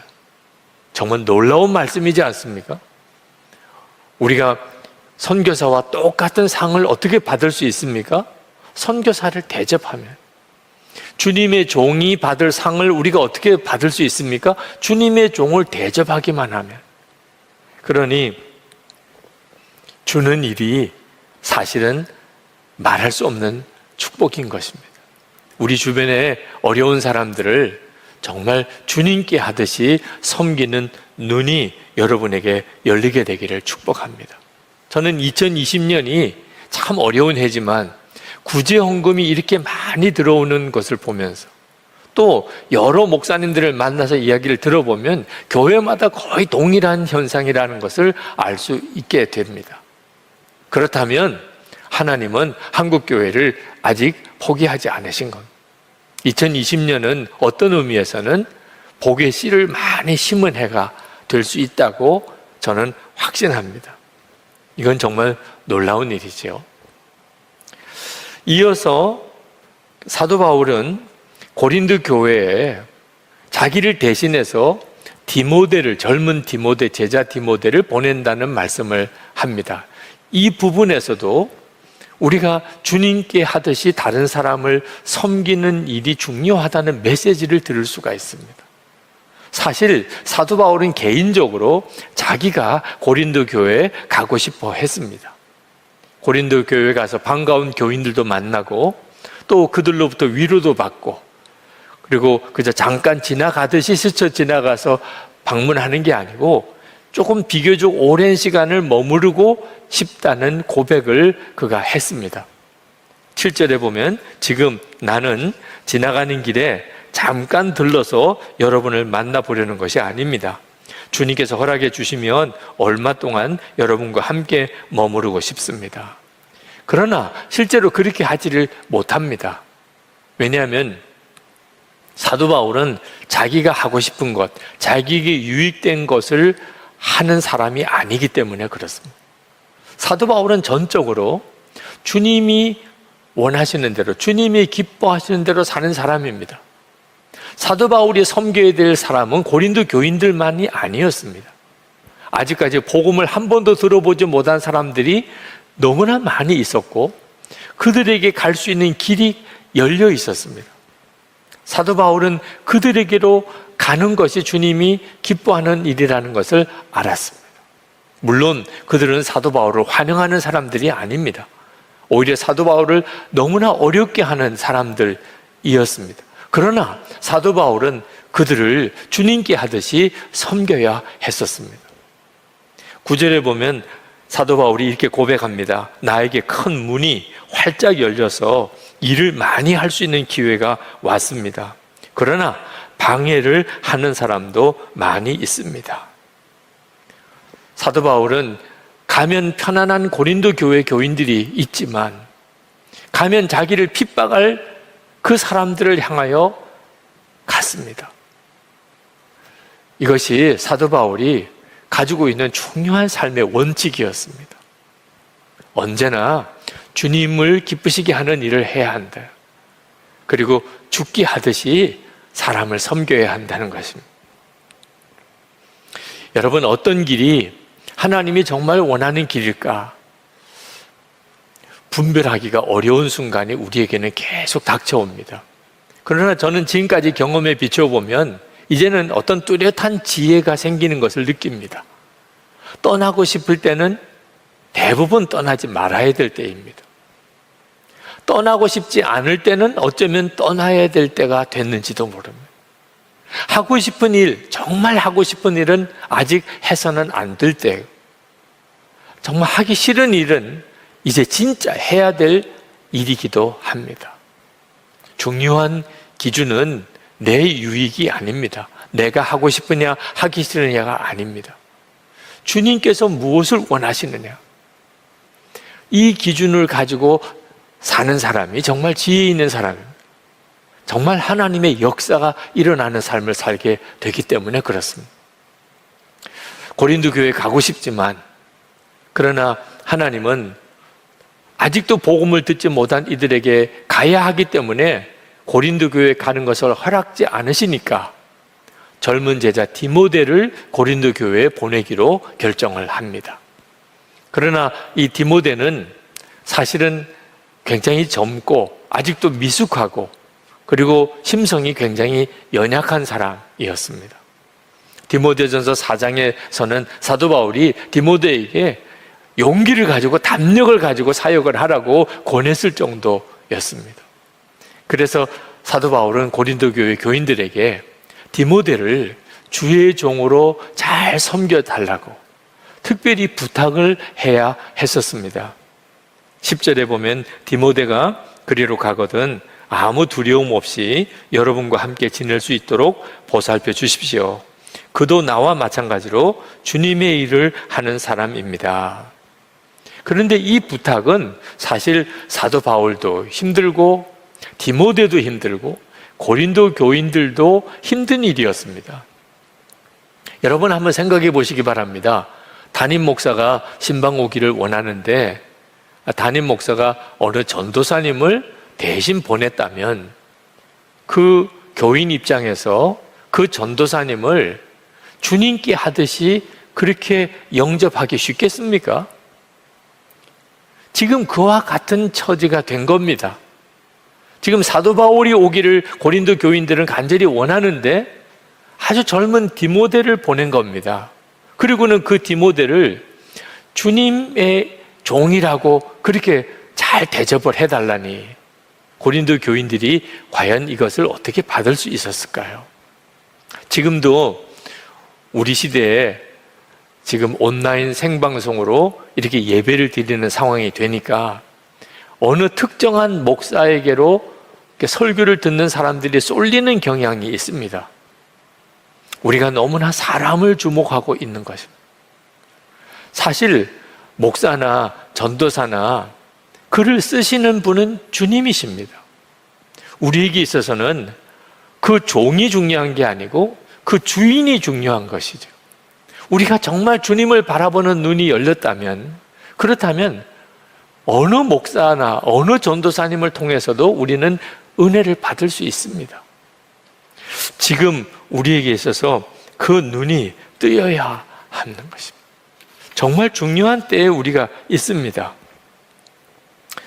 Speaker 1: 정말 놀라운 말씀이지 않습니까? 우리가 선교사와 똑같은 상을 어떻게 받을 수 있습니까? 선교사를 대접하면. 주님의 종이 받을 상을 우리가 어떻게 받을 수 있습니까? 주님의 종을 대접하기만 하면. 그러니 주는 일이 사실은 말할 수 없는 축복인 것입니다. 우리 주변에 어려운 사람들을 정말 주님께 하듯이 섬기는 눈이 여러분에게 열리게 되기를 축복합니다. 저는 2020년이 참 어려운 해지만 구제헌금이 이렇게 많이 들어오는 것을 보면서 또 여러 목사님들을 만나서 이야기를 들어보면 교회마다 거의 동일한 현상이라는 것을 알 수 있게 됩니다. 그렇다면 하나님은 한국교회를 아직 포기하지 않으신 겁니다. 2020년은 어떤 의미에서는 복의 씨를 많이 심은 해가 될 수 있다고 저는 확신합니다. 이건 정말 놀라운 일이지요. 이어서 사도 바울은 고린도 교회에 자기를 대신해서 디모데를, 젊은 디모데, 제자 디모데를 보낸다는 말씀을 합니다. 이 부분에서도 우리가 주님께 하듯이 다른 사람을 섬기는 일이 중요하다는 메시지를 들을 수가 있습니다. 사실 사도 바울은 개인적으로 자기가 고린도 교회에 가고 싶어 했습니다. 고린도 교회에 가서 반가운 교인들도 만나고 또 그들로부터 위로도 받고 그리고 그저 잠깐 지나가듯이 스쳐 지나가서 방문하는 게 아니고 조금 비교적 오랜 시간을 머무르고 싶다는 고백을 그가 했습니다. 7절에 보면 지금 나는 지나가는 길에 잠깐 들러서 여러분을 만나보려는 것이 아닙니다. 주님께서 허락해 주시면 얼마 동안 여러분과 함께 머무르고 싶습니다. 그러나 실제로 그렇게 하지를 못합니다. 왜냐하면 사도 바울은 자기가 하고 싶은 것, 자기에게 유익된 것을 하는 사람이 아니기 때문에 그렇습니다. 사도 바울은 전적으로 주님이 원하시는 대로, 주님이 기뻐하시는 대로 사는 사람입니다. 사도 바울이 섬겨야 될 사람은 고린도 교인들만이 아니었습니다. 아직까지 복음을 한 번도 들어보지 못한 사람들이 너무나 많이 있었고 그들에게 갈 수 있는 길이 열려 있었습니다. 사도 바울은 그들에게로 가는 것이 주님이 기뻐하는 일이라는 것을 알았습니다. 물론 그들은 사도 바울을 환영하는 사람들이 아닙니다. 오히려 사도 바울을 너무나 어렵게 하는 사람들이었습니다. 그러나 사도 바울은 그들을 주님께 하듯이 섬겨야 했었습니다. 9절에 보면 사도 바울이 이렇게 고백합니다. 나에게 큰 문이 활짝 열려서 일을 많이 할 수 있는 기회가 왔습니다. 그러나 방해를 하는 사람도 많이 있습니다. 사도 바울은 가면 편안한 고린도 교회 교인들이 있지만 가면 자기를 핍박할 그 사람들을 향하여 갔습니다. 이것이 사도 바울이 가지고 있는 중요한 삶의 원칙이었습니다. 언제나 주님을 기쁘시게 하는 일을 해야 한다. 그리고 죽게 하듯이 사람을 섬겨야 한다는 것입니다. 여러분, 어떤 길이 하나님이 정말 원하는 길일까? 분별하기가 어려운 순간이 우리에게는 계속 닥쳐옵니다. 그러나 저는 지금까지 경험에 비춰보면 이제는 어떤 뚜렷한 지혜가 생기는 것을 느낍니다. 떠나고 싶을 때는 대부분 떠나지 말아야 될 때입니다. 떠나고 싶지 않을 때는 어쩌면 떠나야 될 때가 됐는지도 모릅니다. 하고 싶은 일, 정말 하고 싶은 일은 아직 해서는 안 될 때, 정말 하기 싫은 일은 이제 진짜 해야 될 일이기도 합니다. 중요한 기준은 내 유익이 아닙니다. 내가 하고 싶으냐 하기 싫으냐가 아닙니다. 주님께서 무엇을 원하시느냐, 이 기준을 가지고 사는 사람이 정말 지혜 있는 사람입니다. 정말 하나님의 역사가 일어나는 삶을 살게 되기 때문에 그렇습니다. 고린도 교회에 가고 싶지만, 그러나 하나님은 아직도 복음을 듣지 못한 이들에게 가야 하기 때문에 고린도 교회에 가는 것을 허락지 않으시니까 젊은 제자 디모데를 고린도 교회에 보내기로 결정을 합니다. 그러나 이 디모데는 사실은 굉장히 젊고 아직도 미숙하고 그리고 심성이 굉장히 연약한 사람이었습니다. 디모데전서 4장에서는 사도 바울이 디모데에게 용기를 가지고 담력을 가지고 사역을 하라고 권했을 정도였습니다. 그래서 사도 바울은 고린도 교회 교인들에게 디모데를 주의 종으로 잘 섬겨달라고 특별히 부탁을 해야 했었습니다. 10절에 보면 디모데가 그리로 가거든 아무 두려움 없이 여러분과 함께 지낼 수 있도록 보살펴 주십시오. 그도 나와 마찬가지로 주님의 일을 하는 사람입니다. 그런데 이 부탁은 사실 사도 바울도 힘들고 디모데도 힘들고 고린도 교인들도 힘든 일이었습니다. 여러분 한번 생각해 보시기 바랍니다. 담임 목사가 신방 오기를 원하는데 담임 목사가 어느 전도사님을 대신 보냈다면 그 교인 입장에서 그 전도사님을 주님께 하듯이 그렇게 영접하기 쉽겠습니까? 지금 그와 같은 처지가 된 겁니다. 지금 사도 바울이 오기를 고린도 교인들은 간절히 원하는데 아주 젊은 디모데를 보낸 겁니다. 그리고는 그 디모데를 주님의 종이라고 그렇게 잘 대접을 해달라니 고린도 교인들이 과연 이것을 어떻게 받을 수 있었을까요? 지금도 우리 시대에 지금 온라인 생방송으로 이렇게 예배를 드리는 상황이 되니까 어느 특정한 목사에게로 설교를 듣는 사람들이 쏠리는 경향이 있습니다. 우리가 너무나 사람을 주목하고 있는 것입니다. 사실 목사나 전도사나 글을 쓰시는 분은 주님이십니다. 우리에게 있어서는 그 종이 중요한 게 아니고 그 주인이 중요한 것이죠. 우리가 정말 주님을 바라보는 눈이 열렸다면, 그렇다면 어느 목사나 어느 전도사님을 통해서도 우리는 은혜를 받을 수 있습니다. 지금 우리에게 있어서 그 눈이 뜨여야 하는 것입니다. 정말 중요한 때에 우리가 있습니다.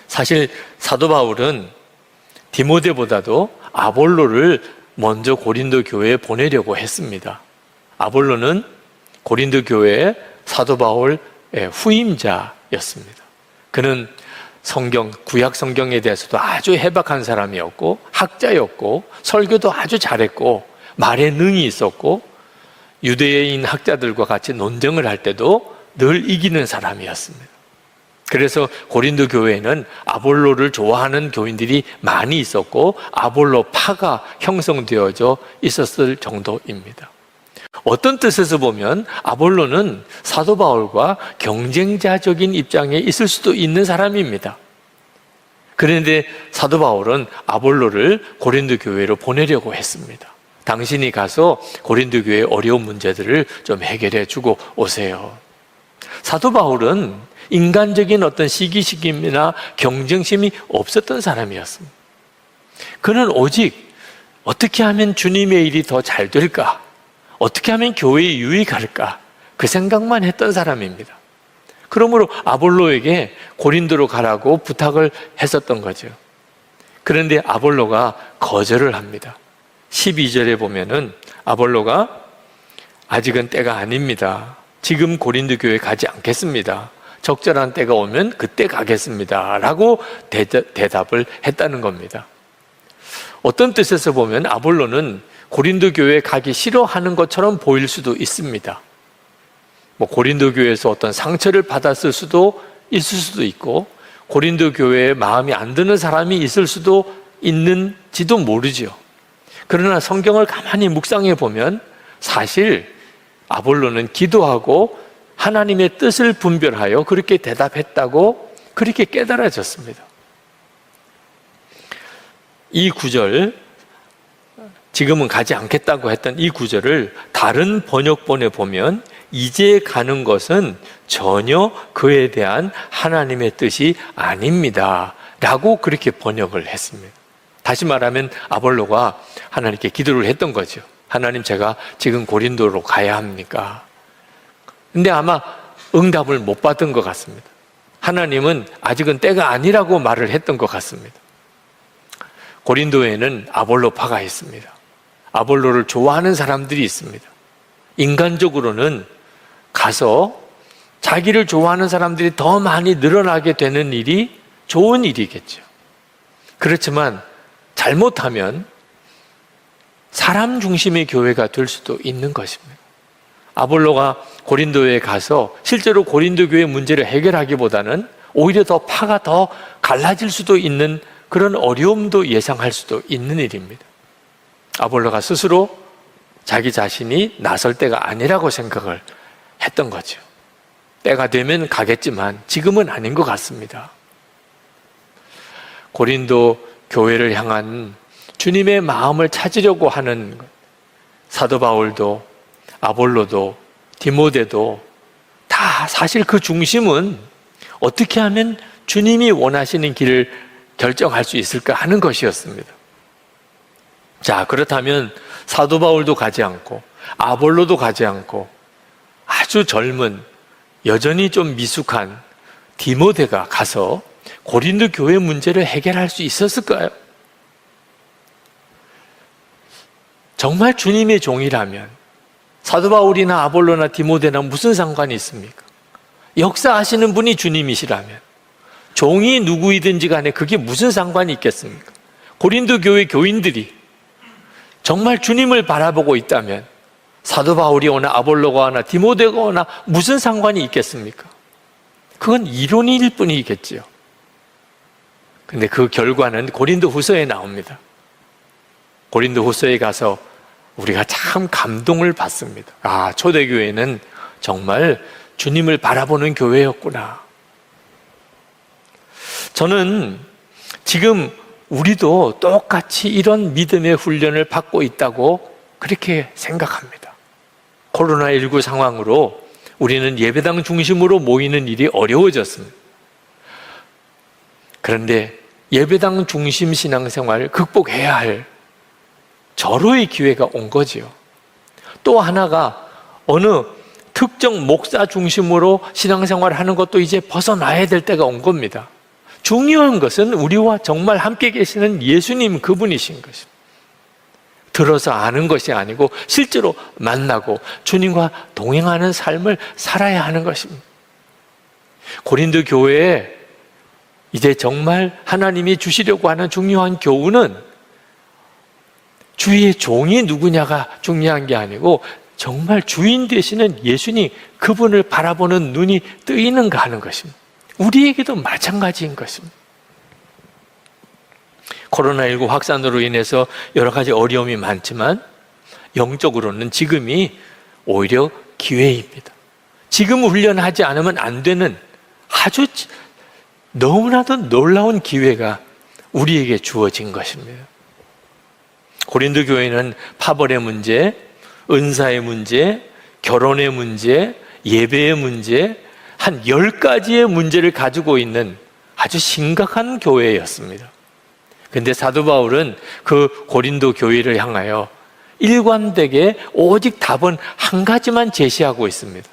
Speaker 1: 사실 사도 바울은 디모데보다도 아볼로를 먼저 고린도 교회에 보내려고 했습니다. 아볼로는 고린도 교회의 사도 바울의 후임자였습니다. 그는 구약 성경에 대해서도 아주 해박한 사람이었고 학자였고 설교도 아주 잘했고 말에 능이 있었고 유대인 학자들과 같이 논쟁을 할 때도 늘 이기는 사람이었습니다. 그래서 고린도 교회에는 아볼로를 좋아하는 교인들이 많이 있었고 아볼로파가 형성되어져 있었을 정도입니다. 어떤 뜻에서 보면 아볼로는 사도 바울과 경쟁자적인 입장에 있을 수도 있는 사람입니다. 그런데 사도 바울은 아볼로를 고린도 교회로 보내려고 했습니다. 당신이 가서 고린도 교회의 어려운 문제들을 좀 해결해 주고 오세요. 사도 바울은 인간적인 어떤 시기심이나 경쟁심이 없었던 사람이었습니다. 그는 오직 어떻게 하면 주님의 일이 더 잘 될까? 어떻게 하면 교회에 유익할까? 그 생각만 했던 사람입니다. 그러므로 아볼로에게 고린도로 가라고 부탁을 했었던 거죠. 그런데 아볼로가 거절을 합니다. 12절에 보면은 아볼로가 아직은 때가 아닙니다. 지금 고린도 교회에 가지 않겠습니다. 적절한 때가 오면 그때 가겠습니다. 라고 대답을 했다는 겁니다. 어떤 뜻에서 보면 아볼로는 고린도 교회에 가기 싫어하는 것처럼 보일 수도 있습니다. 고린도 교회에서 어떤 상처를 받았을 수도 있을 수도 있고, 고린도 교회에 마음이 안 드는 사람이 있을 수도 있는지도 모르죠. 그러나 성경을 가만히 묵상해 보면 사실 아볼로는 기도하고 하나님의 뜻을 분별하여 그렇게 대답했다고 그렇게 깨달아졌습니다. 이 구절, 지금은 가지 않겠다고 했던 이 구절을 다른 번역본에 보면 이제 가는 것은 전혀 그에 대한 하나님의 뜻이 아닙니다 라고 그렇게 번역을 했습니다. 다시 말하면 아볼로가 하나님께 기도를 했던 거죠. 하나님, 제가 지금 고린도로 가야 합니까? 근데 아마 응답을 못 받은 것 같습니다. 하나님은 아직은 때가 아니라고 말을 했던 것 같습니다. 고린도에는 아볼로파가 있습니다. 아볼로를 좋아하는 사람들이 있습니다. 인간적으로는 가서 자기를 좋아하는 사람들이 더 많이 늘어나게 되는 일이 좋은 일이겠죠. 그렇지만 잘못하면 사람 중심의 교회가 될 수도 있는 것입니다. 아볼로가 고린도에 가서 실제로 고린도 교회 문제를 해결하기보다는 오히려 더 파가 더 갈라질 수도 있는 그런 어려움도 예상할 수도 있는 일입니다. 아볼로가 스스로 자기 자신이 나설 때가 아니라고 생각을 했던 거죠. 때가 되면 가겠지만 지금은 아닌 것 같습니다. 고린도 교회를 향한 주님의 마음을 찾으려고 하는 것, 사도 바울도 아볼로도 디모데도 다 사실 그 중심은 어떻게 하면 주님이 원하시는 길을 결정할 수 있을까 하는 것이었습니다. 자, 그렇다면 사도 바울도 가지 않고 아볼로도 가지 않고 아주 젊은, 여전히 좀 미숙한 디모데가 가서 고린도 교회 문제를 해결할 수 있었을까요? 정말 주님의 종이라면 사도 바울이나 아볼로나 디모데나 무슨 상관이 있습니까? 역사하시는 분이 주님이시라면 종이 누구이든지 간에 그게 무슨 상관이 있겠습니까? 고린도 교회 교인들이 정말 주님을 바라보고 있다면 사도 바울이 오나 아볼로가 오나 디모데가 오나 무슨 상관이 있겠습니까? 그건 이론일 뿐이겠지요. 근데 그 결과는 고린도 후서에 나옵니다. 고린도 후서에 가서 우리가 참 감동을 받습니다. 아, 초대교회는 정말 주님을 바라보는 교회였구나. 저는 지금 우리도 똑같이 이런 믿음의 훈련을 받고 있다고 그렇게 생각합니다. 코로나19 상황으로 우리는 예배당 중심으로 모이는 일이 어려워졌습니다. 그런데 예배당 중심 신앙생활을 극복해야 할 절호의 기회가 온 거지요. 또 하나가 어느 특정 목사 중심으로 신앙생활을 하는 것도 이제 벗어나야 될 때가 온 겁니다. 중요한 것은 우리와 정말 함께 계시는 예수님 그분이신 것입니다. 들어서 아는 것이 아니고 실제로 만나고 주님과 동행하는 삶을 살아야 하는 것입니다. 고린도 교회에 이제 정말 하나님이 주시려고 하는 중요한 교훈은 주의 종이 누구냐가 중요한 게 아니고 정말 주인 되시는 예수님 그분을 바라보는 눈이 뜨이는가 하는 것입니다. 우리에게도 마찬가지인 것입니다. 코로나19 확산으로 인해서 여러 가지 어려움이 많지만 영적으로는 지금이 오히려 기회입니다. 지금 훈련하지 않으면 안 되는 아주 너무나도 놀라운 기회가 우리에게 주어진 것입니다. 고린도 교회는 파벌의 문제, 은사의 문제, 결혼의 문제, 예배의 문제, 한 10가지의 문제를 가지고 있는 아주 심각한 교회였습니다. 근데 사도 바울은 그 고린도 교회를 향하여 일관되게 오직 답은 한 가지만 제시하고 있습니다.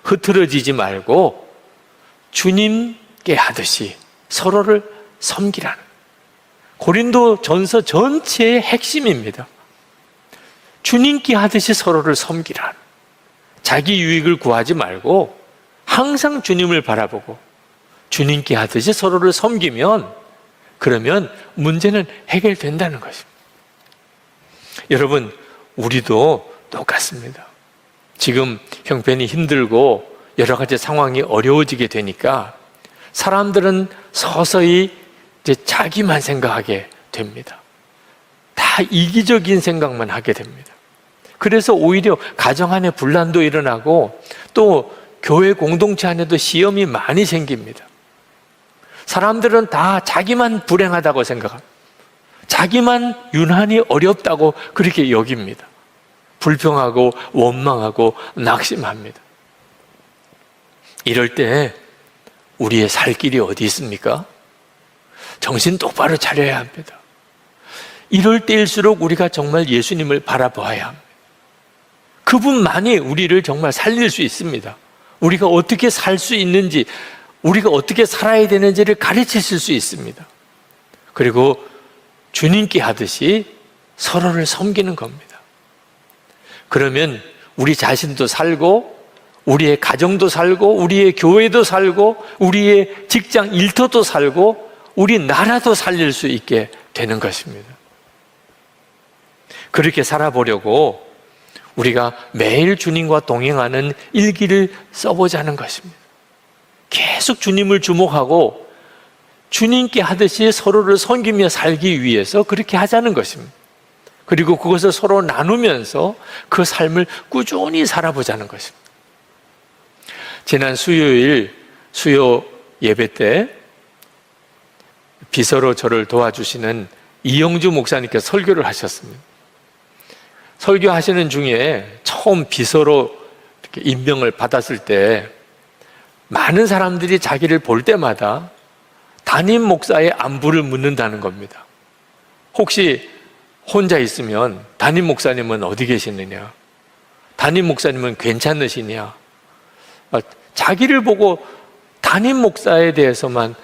Speaker 1: 흐트러지지 말고 주님께 하듯이 서로를 섬기라는 고린도 전서 전체의 핵심입니다. 주님께 하듯이 서로를 섬기라는, 자기 유익을 구하지 말고 항상 주님을 바라보고 주님께 하듯이 서로를 섬기면 그러면 문제는 해결된다는 것입니다. 여러분, 우리도 똑같습니다. 지금 형편이 힘들고 여러 가지 상황이 어려워지게 되니까 사람들은 서서히 이제 자기만 생각하게 됩니다. 다 이기적인 생각만 하게 됩니다. 그래서 오히려 가정 안에 분란도 일어나고 또 교회 공동체 안에도 시험이 많이 생깁니다. 사람들은 다 자기만 불행하다고 생각합니다. 자기만 유난히 어렵다고 그렇게 여깁니다. 불평하고 원망하고 낙심합니다. 이럴 때 우리의 살 길이 어디 있습니까? 정신 똑바로 차려야 합니다. 이럴 때일수록 우리가 정말 예수님을 바라보아야 합니다. 그분만이 우리를 정말 살릴 수 있습니다. 우리가 어떻게 살 수 있는지, 우리가 어떻게 살아야 되는지를 가르치실 수 있습니다. 그리고 주님께 하듯이 서로를 섬기는 겁니다. 그러면 우리 자신도 살고, 우리의 가정도 살고, 우리의 교회도 살고, 우리의 직장 일터도 살고, 우리 나라도 살릴 수 있게 되는 것입니다. 그렇게 살아보려고 우리가 매일 주님과 동행하는 일기를 써보자는 것입니다. 계속 주님을 주목하고 주님께 하듯이 서로를 섬기며 살기 위해서 그렇게 하자는 것입니다. 그리고 그것을 서로 나누면서 그 삶을 꾸준히 살아보자는 것입니다. 지난 수요일 수요 예배 때 비서로 저를 도와주시는 이영주 목사님께서 설교를 하셨습니다. 설교하시는 중에 처음 비서로 이렇게 임명을 받았을 때 많은 사람들이 자기를 볼 때마다 담임 목사의 안부를 묻는다는 겁니다. 혹시 혼자 있으면 담임 목사님은 어디 계시느냐? 담임 목사님은 괜찮으시냐? 자기를 보고 담임 목사에 대해서만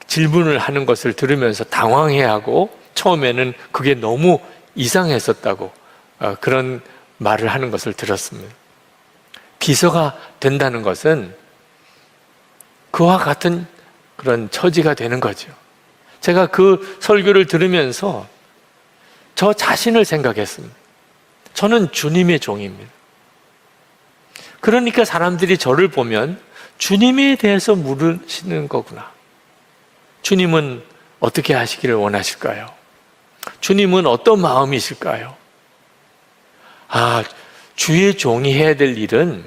Speaker 1: 질문을 하는 것을 들으면서 당황해하고 처음에는 그게 너무 이상했었다고 그런 말을 하는 것을 들었습니다. 비서가 된다는 것은 그와 같은 그런 처지가 되는 거죠. 제가 그 설교를 들으면서 저 자신을 생각했습니다. 저는 주님의 종입니다. 그러니까 사람들이 저를 보면 주님에 대해서 물으시는 거구나. 주님은 어떻게 하시기를 원하실까요? 주님은 어떤 마음이실까요? 주의 종이 해야 될 일은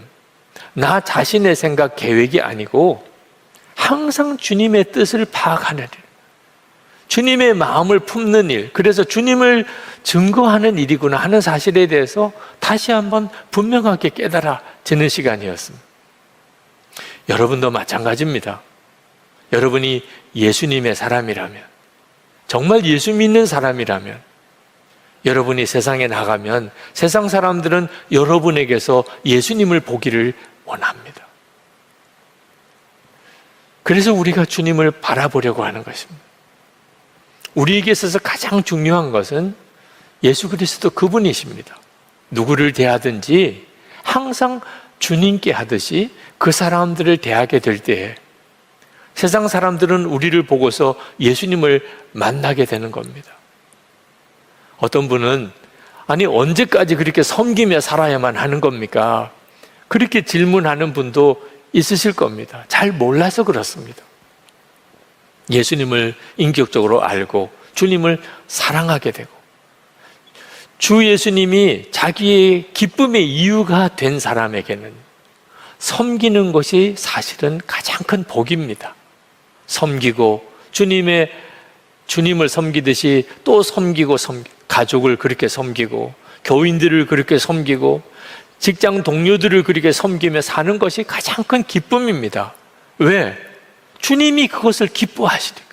Speaker 1: 나 자신의 생각, 계획이 아니고 항상 주님의 뜻을 파악하는 일, 주님의 마음을 품는 일, 그래서 주님을 증거하는 일이구나 하는 사실에 대해서 다시 한번 분명하게 깨달아지는 시간이었습니다. 여러분도 마찬가지입니다. 여러분이 예수님의 사람이라면, 정말 예수 믿는 사람이라면, 여러분이 세상에 나가면 세상 사람들은 여러분에게서 예수님을 보기를 원합니다. 그래서 우리가 주님을 바라보려고 하는 것입니다. 우리에게 있어서 가장 중요한 것은 예수 그리스도 그분이십니다. 누구를 대하든지 항상 주님께 하듯이 그 사람들을 대하게 될 때에 세상 사람들은 우리를 보고서 예수님을 만나게 되는 겁니다. 어떤 분은 언제까지 그렇게 섬기며 살아야만 하는 겁니까? 그렇게 질문하는 분도 있으실 겁니다. 잘 몰라서 그렇습니다. 예수님을 인격적으로 알고 주님을 사랑하게 되고 주 예수님이 자기의 기쁨의 이유가 된 사람에게는 섬기는 것이 사실은 가장 큰 복입니다. 섬기고 주님을 섬기듯이 또 섬기고 가족을 그렇게 섬기고 교인들을 그렇게 섬기고 직장 동료들을 그렇게 섬기며 사는 것이 가장 큰 기쁨입니다. 왜? 주님이 그것을 기뻐하시니까.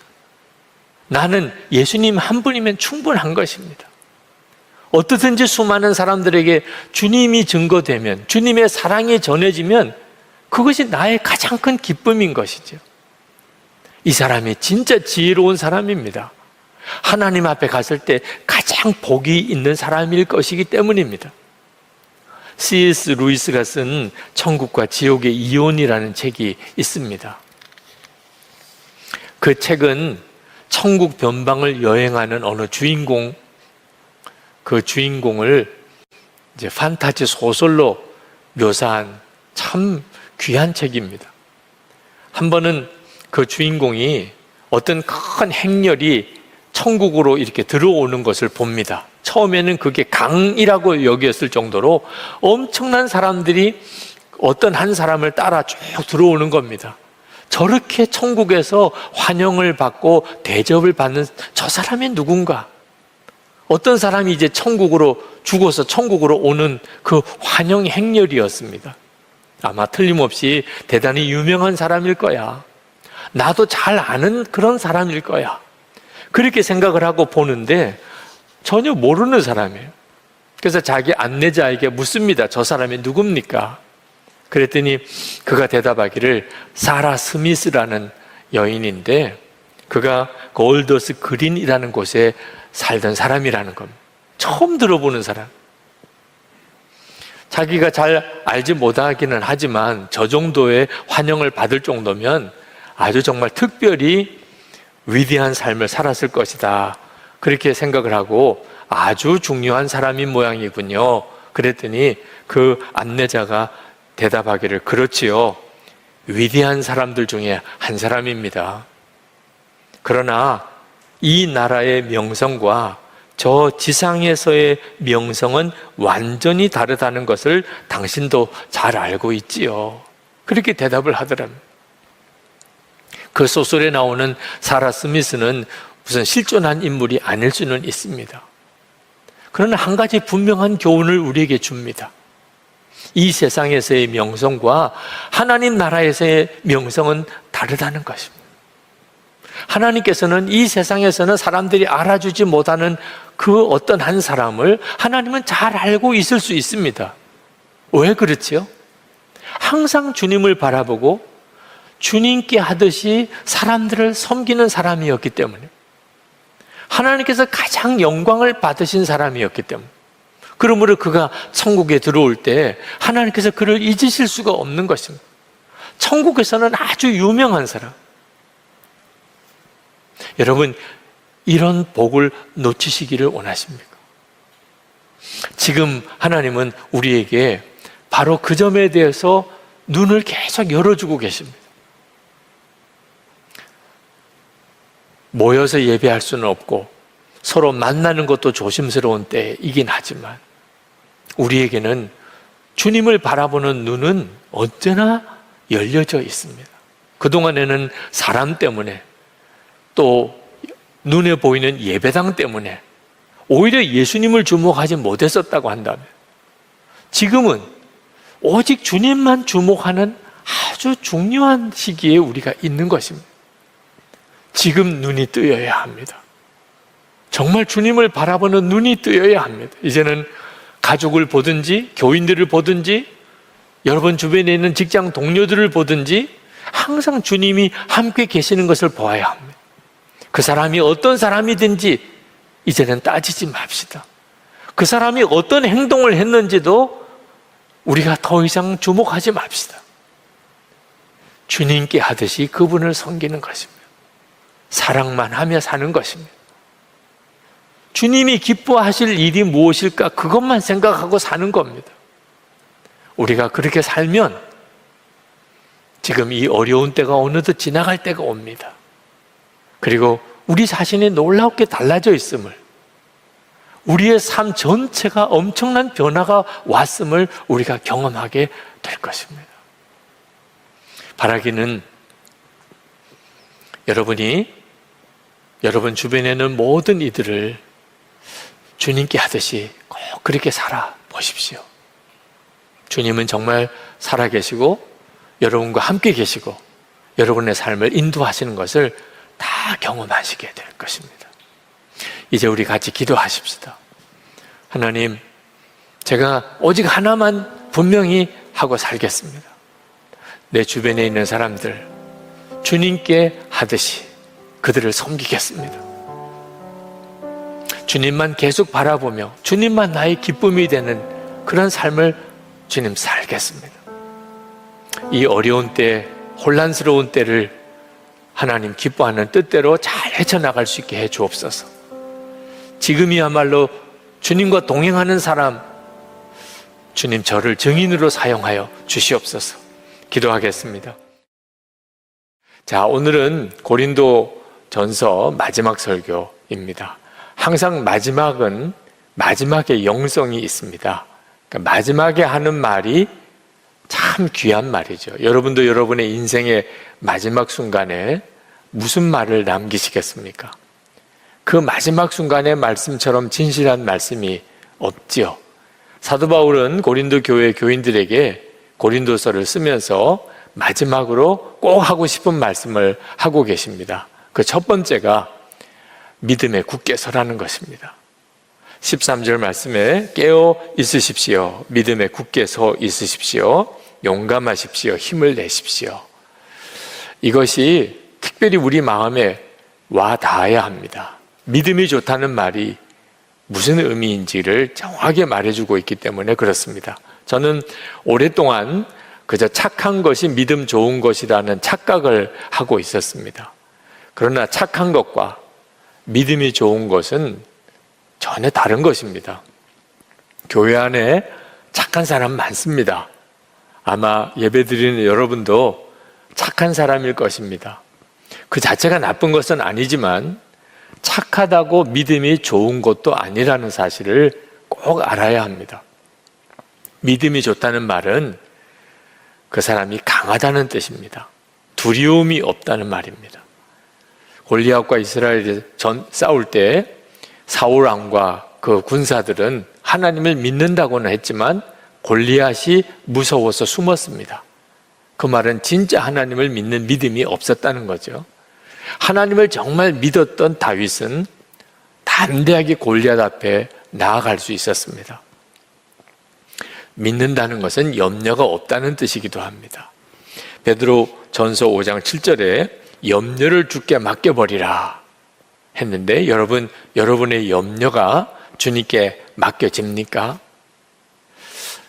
Speaker 1: 나는 예수님 한 분이면 충분한 것입니다. 어떻든지 수많은 사람들에게 주님이 증거되면, 주님의 사랑이 전해지면 그것이 나의 가장 큰 기쁨인 것이죠. 이 사람이 진짜 지혜로운 사람입니다. 하나님 앞에 갔을 때 가장 복이 있는 사람일 것이기 때문입니다. C.S. 루이스가 쓴 천국과 지옥의 이혼이라는 책이 있습니다. 그 책은 천국 변방을 여행하는 어느 주인공 그 주인공을 이제 판타지 소설로 묘사한 참 귀한 책입니다. 한 번은 그 주인공이 어떤 큰 행렬이 천국으로 이렇게 들어오는 것을 봅니다. 처음에는 그게 강이라고 여겼을 정도로 엄청난 사람들이 어떤 한 사람을 따라 쭉 들어오는 겁니다. 저렇게 천국에서 환영을 받고 대접을 받는 저 사람이 누군가? 어떤 사람이 이제 천국으로 죽어서 천국으로 오는 그 환영 행렬이었습니다. 아마 틀림없이 대단히 유명한 사람일 거야. 나도 잘 아는 그런 사람일 거야. 그렇게 생각을 하고 보는데 전혀 모르는 사람이에요. 그래서 자기 안내자에게 묻습니다. 저 사람이 누굽니까? 그랬더니 그가 대답하기를 사라 스미스라는 여인인데 그가 골더스 그린이라는 곳에 살던 사람이라는 겁니다. 처음 들어보는 사람. 자기가 잘 알지 못하기는 하지만 저 정도의 환영을 받을 정도면 아주 정말 특별히 위대한 삶을 살았을 것이다. 그렇게 생각을 하고 아주 중요한 사람인 모양이군요. 그랬더니 그 안내자가 대답하기를 그렇지요. 위대한 사람들 중에 한 사람입니다. 그러나 이 나라의 명성과 저 지상에서의 명성은 완전히 다르다는 것을 당신도 잘 알고 있지요. 그렇게 대답을 하더랍니다. 그 소설에 나오는 사라 스미스는 무슨 실존한 인물이 아닐 수는 있습니다. 그러나 한 가지 분명한 교훈을 우리에게 줍니다. 이 세상에서의 명성과 하나님 나라에서의 명성은 다르다는 것입니다. 하나님께서는 이 세상에서는 사람들이 알아주지 못하는 그 어떤 한 사람을 하나님은 잘 알고 있을 수 있습니다. 왜 그렇지요? 항상 주님을 바라보고 주님께 하듯이 사람들을 섬기는 사람이었기 때문에, 하나님께서 가장 영광을 받으신 사람이었기 때문에, 그러므로 그가 천국에 들어올 때 하나님께서 그를 잊으실 수가 없는 것입니다. 천국에서는 아주 유명한 사람. 여러분, 이런 복을 놓치시기를 원하십니까? 지금 하나님은 우리에게 바로 그 점에 대해서 눈을 계속 열어주고 계십니다. 모여서 예배할 수는 없고 서로 만나는 것도 조심스러운 때이긴 하지만 우리에게는 주님을 바라보는 눈은 언제나 열려져 있습니다. 그동안에는 사람 때문에 또 눈에 보이는 예배당 때문에 오히려 예수님을 주목하지 못했었다고 한다면 지금은 오직 주님만 주목하는 아주 중요한 시기에 우리가 있는 것입니다. 지금 눈이 뜨여야 합니다. 정말 주님을 바라보는 눈이 뜨여야 합니다. 이제는 가족을 보든지 교인들을 보든지 여러분 주변에 있는 직장 동료들을 보든지 항상 주님이 함께 계시는 것을 보아야 합니다. 그 사람이 어떤 사람이든지 이제는 따지지 맙시다. 그 사람이 어떤 행동을 했는지도 우리가 더 이상 주목하지 맙시다. 주님께 하듯이 그분을 섬기는 것입니다. 사랑만 하며 사는 것입니다. 주님이 기뻐하실 일이 무엇일까? 그것만 생각하고 사는 겁니다. 우리가 그렇게 살면 지금 이 어려운 때가 어느덧 지나갈 때가 옵니다. 그리고 우리 자신이 놀랍게 달라져 있음을, 우리의 삶 전체가 엄청난 변화가 왔음을 우리가 경험하게 될 것입니다. 바라기는 여러분이 여러분 주변에 있는 모든 이들을 주님께 하듯이 꼭 그렇게 살아보십시오. 주님은 정말 살아계시고 여러분과 함께 계시고 여러분의 삶을 인도하시는 것을 다 경험하시게 될 것입니다. 이제 우리 같이 기도하십시다. 하나님, 제가 오직 하나만 분명히 하고 살겠습니다. 내 주변에 있는 사람들 주님께 하듯이 그들을 섬기겠습니다. 주님만 계속 바라보며 주님만 나의 기쁨이 되는 그런 삶을 주님 살겠습니다. 이 어려운 때, 혼란스러운 때를 하나님 기뻐하는 뜻대로 잘 헤쳐나갈 수 있게 해 주옵소서. 지금이야말로 주님과 동행하는 사람, 주님 저를 증인으로 사용하여 주시옵소서. 기도하겠습니다. 자, 오늘은 고린도 전서 마지막 설교입니다. 항상 마지막은 마지막에 영성이 있습니다. 그러니까 마지막에 하는 말이 참 귀한 말이죠. 여러분도 여러분의 인생의 마지막 순간에 무슨 말을 남기시겠습니까? 그 마지막 순간의 말씀처럼 진실한 말씀이 없지요. 사도 바울은 고린도 교회 교인들에게 고린도서를 쓰면서 마지막으로 꼭 하고 싶은 말씀을 하고 계십니다. 그 첫 번째가 믿음에 굳게 서라는 것입니다. 13절 말씀에 깨어 있으십시오. 믿음에 굳게 서 있으십시오. 용감하십시오. 힘을 내십시오. 이것이 특별히 우리 마음에 와 닿아야 합니다. 믿음이 좋다는 말이 무슨 의미인지를 정확하게 말해주고 있기 때문에 그렇습니다. 저는 오랫동안 그저 착한 것이 믿음 좋은 것이라는 착각을 하고 있었습니다. 그러나 착한 것과 믿음이 좋은 것은 전혀 다른 것입니다. 교회 안에 착한 사람 많습니다. 아마 예배드리는 여러분도 착한 사람일 것입니다. 그 자체가 나쁜 것은 아니지만 착하다고 믿음이 좋은 것도 아니라는 사실을 꼭 알아야 합니다. 믿음이 좋다는 말은 그 사람이 강하다는 뜻입니다. 두려움이 없다는 말입니다. 골리앗과 이스라엘이 싸울 때 사울 왕과 그 군사들은 하나님을 믿는다고는 했지만 골리앗이 무서워서 숨었습니다. 그 말은 진짜 하나님을 믿는 믿음이 없었다는 거죠. 하나님을 정말 믿었던 다윗은 담대하게 골리앗 앞에 나아갈 수 있었습니다. 믿는다는 것은 염려가 없다는 뜻이기도 합니다. 베드로 전서 5장 7절에 염려를 주께 맡겨버리라 했는데 여러분의 염려가 주님께 맡겨집니까?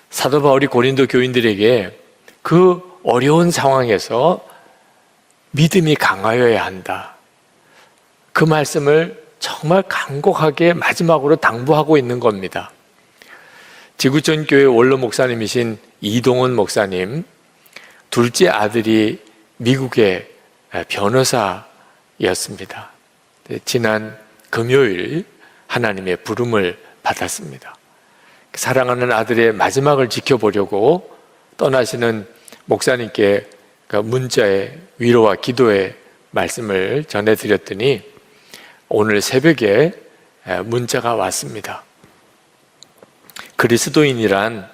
Speaker 1: 사도 바울이 고린도 교인들에게 그 어려운 상황에서 믿음이 강하여야 한다. 그 말씀을 정말 간곡하게 마지막으로 당부하고 있는 겁니다. 지구촌 교회 원로 목사님이신 이동원 목사님, 둘째 아들이 미국의 변호사였습니다. 지난 금요일 하나님의 부름을 받았습니다. 사랑하는 아들의 마지막을 지켜보려고 떠나시는 목사님께 문자의 위로와 기도의 말씀을 전해드렸더니 오늘 새벽에 문자가 왔습니다. 그리스도인이란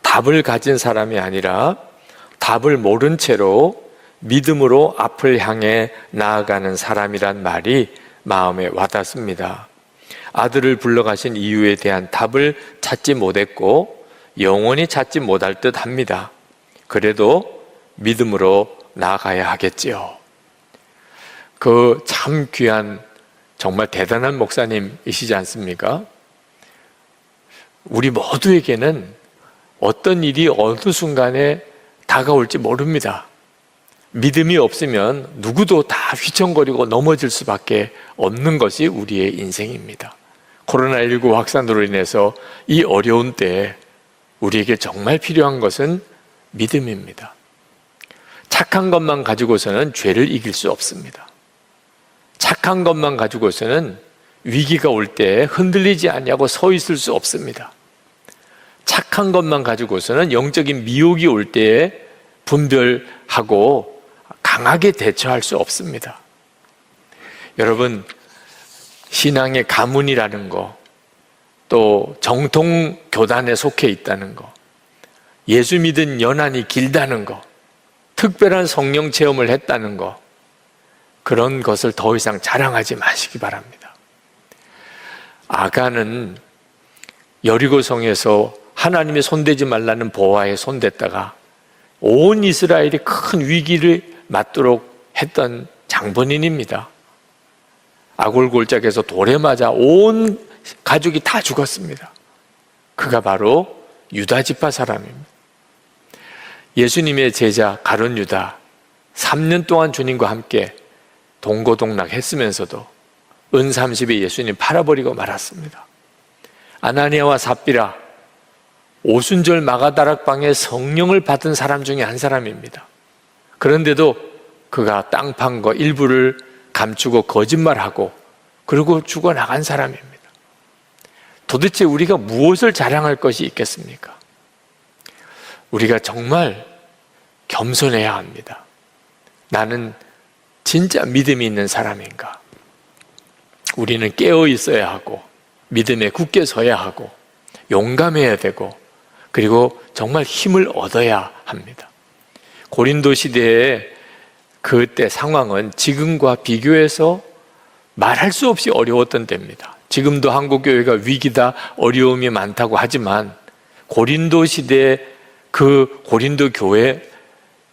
Speaker 1: 답을 가진 사람이 아니라 답을 모른 채로 믿음으로 앞을 향해 나아가는 사람이란 말이 마음에 와닿습니다. 아들을 불러가신 이유에 대한 답을 찾지 못했고 영원히 찾지 못할 듯 합니다. 그래도 믿음으로 나아가야 하겠지요. 그 참 귀한 정말 대단한 목사님이시지 않습니까? 우리 모두에게는 어떤 일이 어느 순간에 다가올지 모릅니다. 믿음이 없으면 누구도 다 휘청거리고 넘어질 수밖에 없는 것이 우리의 인생입니다. 코로나19 확산으로 인해서 이 어려운 때에 우리에게 정말 필요한 것은 믿음입니다. 착한 것만 가지고서는 죄를 이길 수 없습니다. 착한 것만 가지고서는 위기가 올 때 흔들리지 않냐고 서 있을 수 없습니다. 착한 것만 가지고서는 영적인 미혹이 올 때에 분별하고 강하게 대처할 수 없습니다. 여러분, 신앙의 가문이라는 거, 또 정통 교단에 속해 있다는 거, 예수 믿은 연한이 길다는 거, 특별한 성령 체험을 했다는 거, 그런 것을 더 이상 자랑하지 마시기 바랍니다. 아간은 여리고성에서 하나님이 손대지 말라는 보화에 손댔다가 온 이스라엘이 큰 위기를 맞도록 했던 장본인입니다. 아골골짝에서 돌에 맞아 온 가족이 다 죽었습니다. 그가 바로 유다 지파 사람입니다. 예수님의 제자 가룟 유다, 3년 동안 주님과 함께 동고동락 했으면서도 은 30에 예수님 팔아버리고 말았습니다. 아나니아와 삽비라, 오순절 마가다락방에 성령을 받은 사람 중에 한 사람입니다. 그런데도 그가 땅 판 거 일부를 감추고 거짓말하고 그리고 죽어나간 사람입니다. 도대체 우리가 무엇을 자랑할 것이 있겠습니까? 우리가 정말 겸손해야 합니다. 나는 진짜 믿음이 있는 사람인가? 우리는 깨어 있어야 하고 믿음에 굳게 서야 하고 용감해야 되고 그리고 정말 힘을 얻어야 합니다. 고린도 시대의 그때 상황은 지금과 비교해서 말할 수 없이 어려웠던 때입니다. 지금도 한국 교회가 위기다, 어려움이 많다고 하지만 고린도 시대의 그 고린도 교회에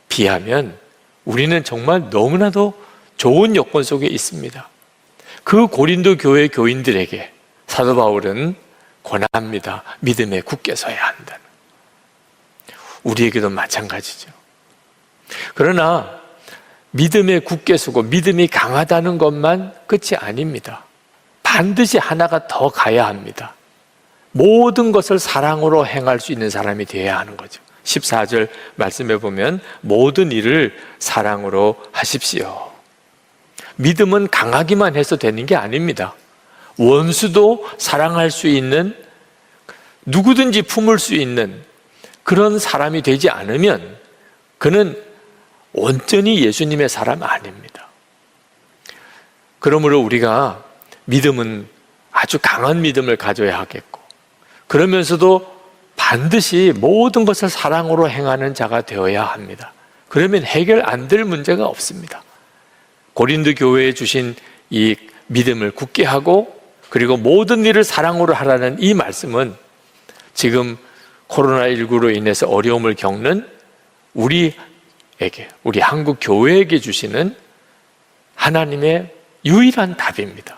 Speaker 1: 비하면 우리는 정말 너무나도 좋은 여건 속에 있습니다. 그 고린도 교회 교인들에게 사도 바울은 권합니다. 믿음에 굳게 서야 한다는. 우리에게도 마찬가지죠. 그러나 믿음에 굳게 서고 믿음이 강하다는 것만 끝이 아닙니다. 반드시 하나가 더 가야 합니다. 모든 것을 사랑으로 행할 수 있는 사람이 되어야 하는 거죠. 14절 말씀해 보면 모든 일을 사랑으로 하십시오. 믿음은 강하기만 해서 되는 게 아닙니다. 원수도 사랑할 수 있는, 누구든지 품을 수 있는 그런 사람이 되지 않으면 그는 온전히 예수님의 사람 아닙니다. 그러므로 우리가 믿음은 아주 강한 믿음을 가져야 하겠고, 그러면서도 반드시 모든 것을 사랑으로 행하는 자가 되어야 합니다. 그러면 해결 안 될 문제가 없습니다. 고린도 교회에 주신 이 믿음을 굳게 하고 그리고 모든 일을 사랑으로 하라는 이 말씀은 지금 코로나19로 인해서 어려움을 겪는 우리에게, 우리 한국 교회에게 주시는 하나님의 유일한 답입니다.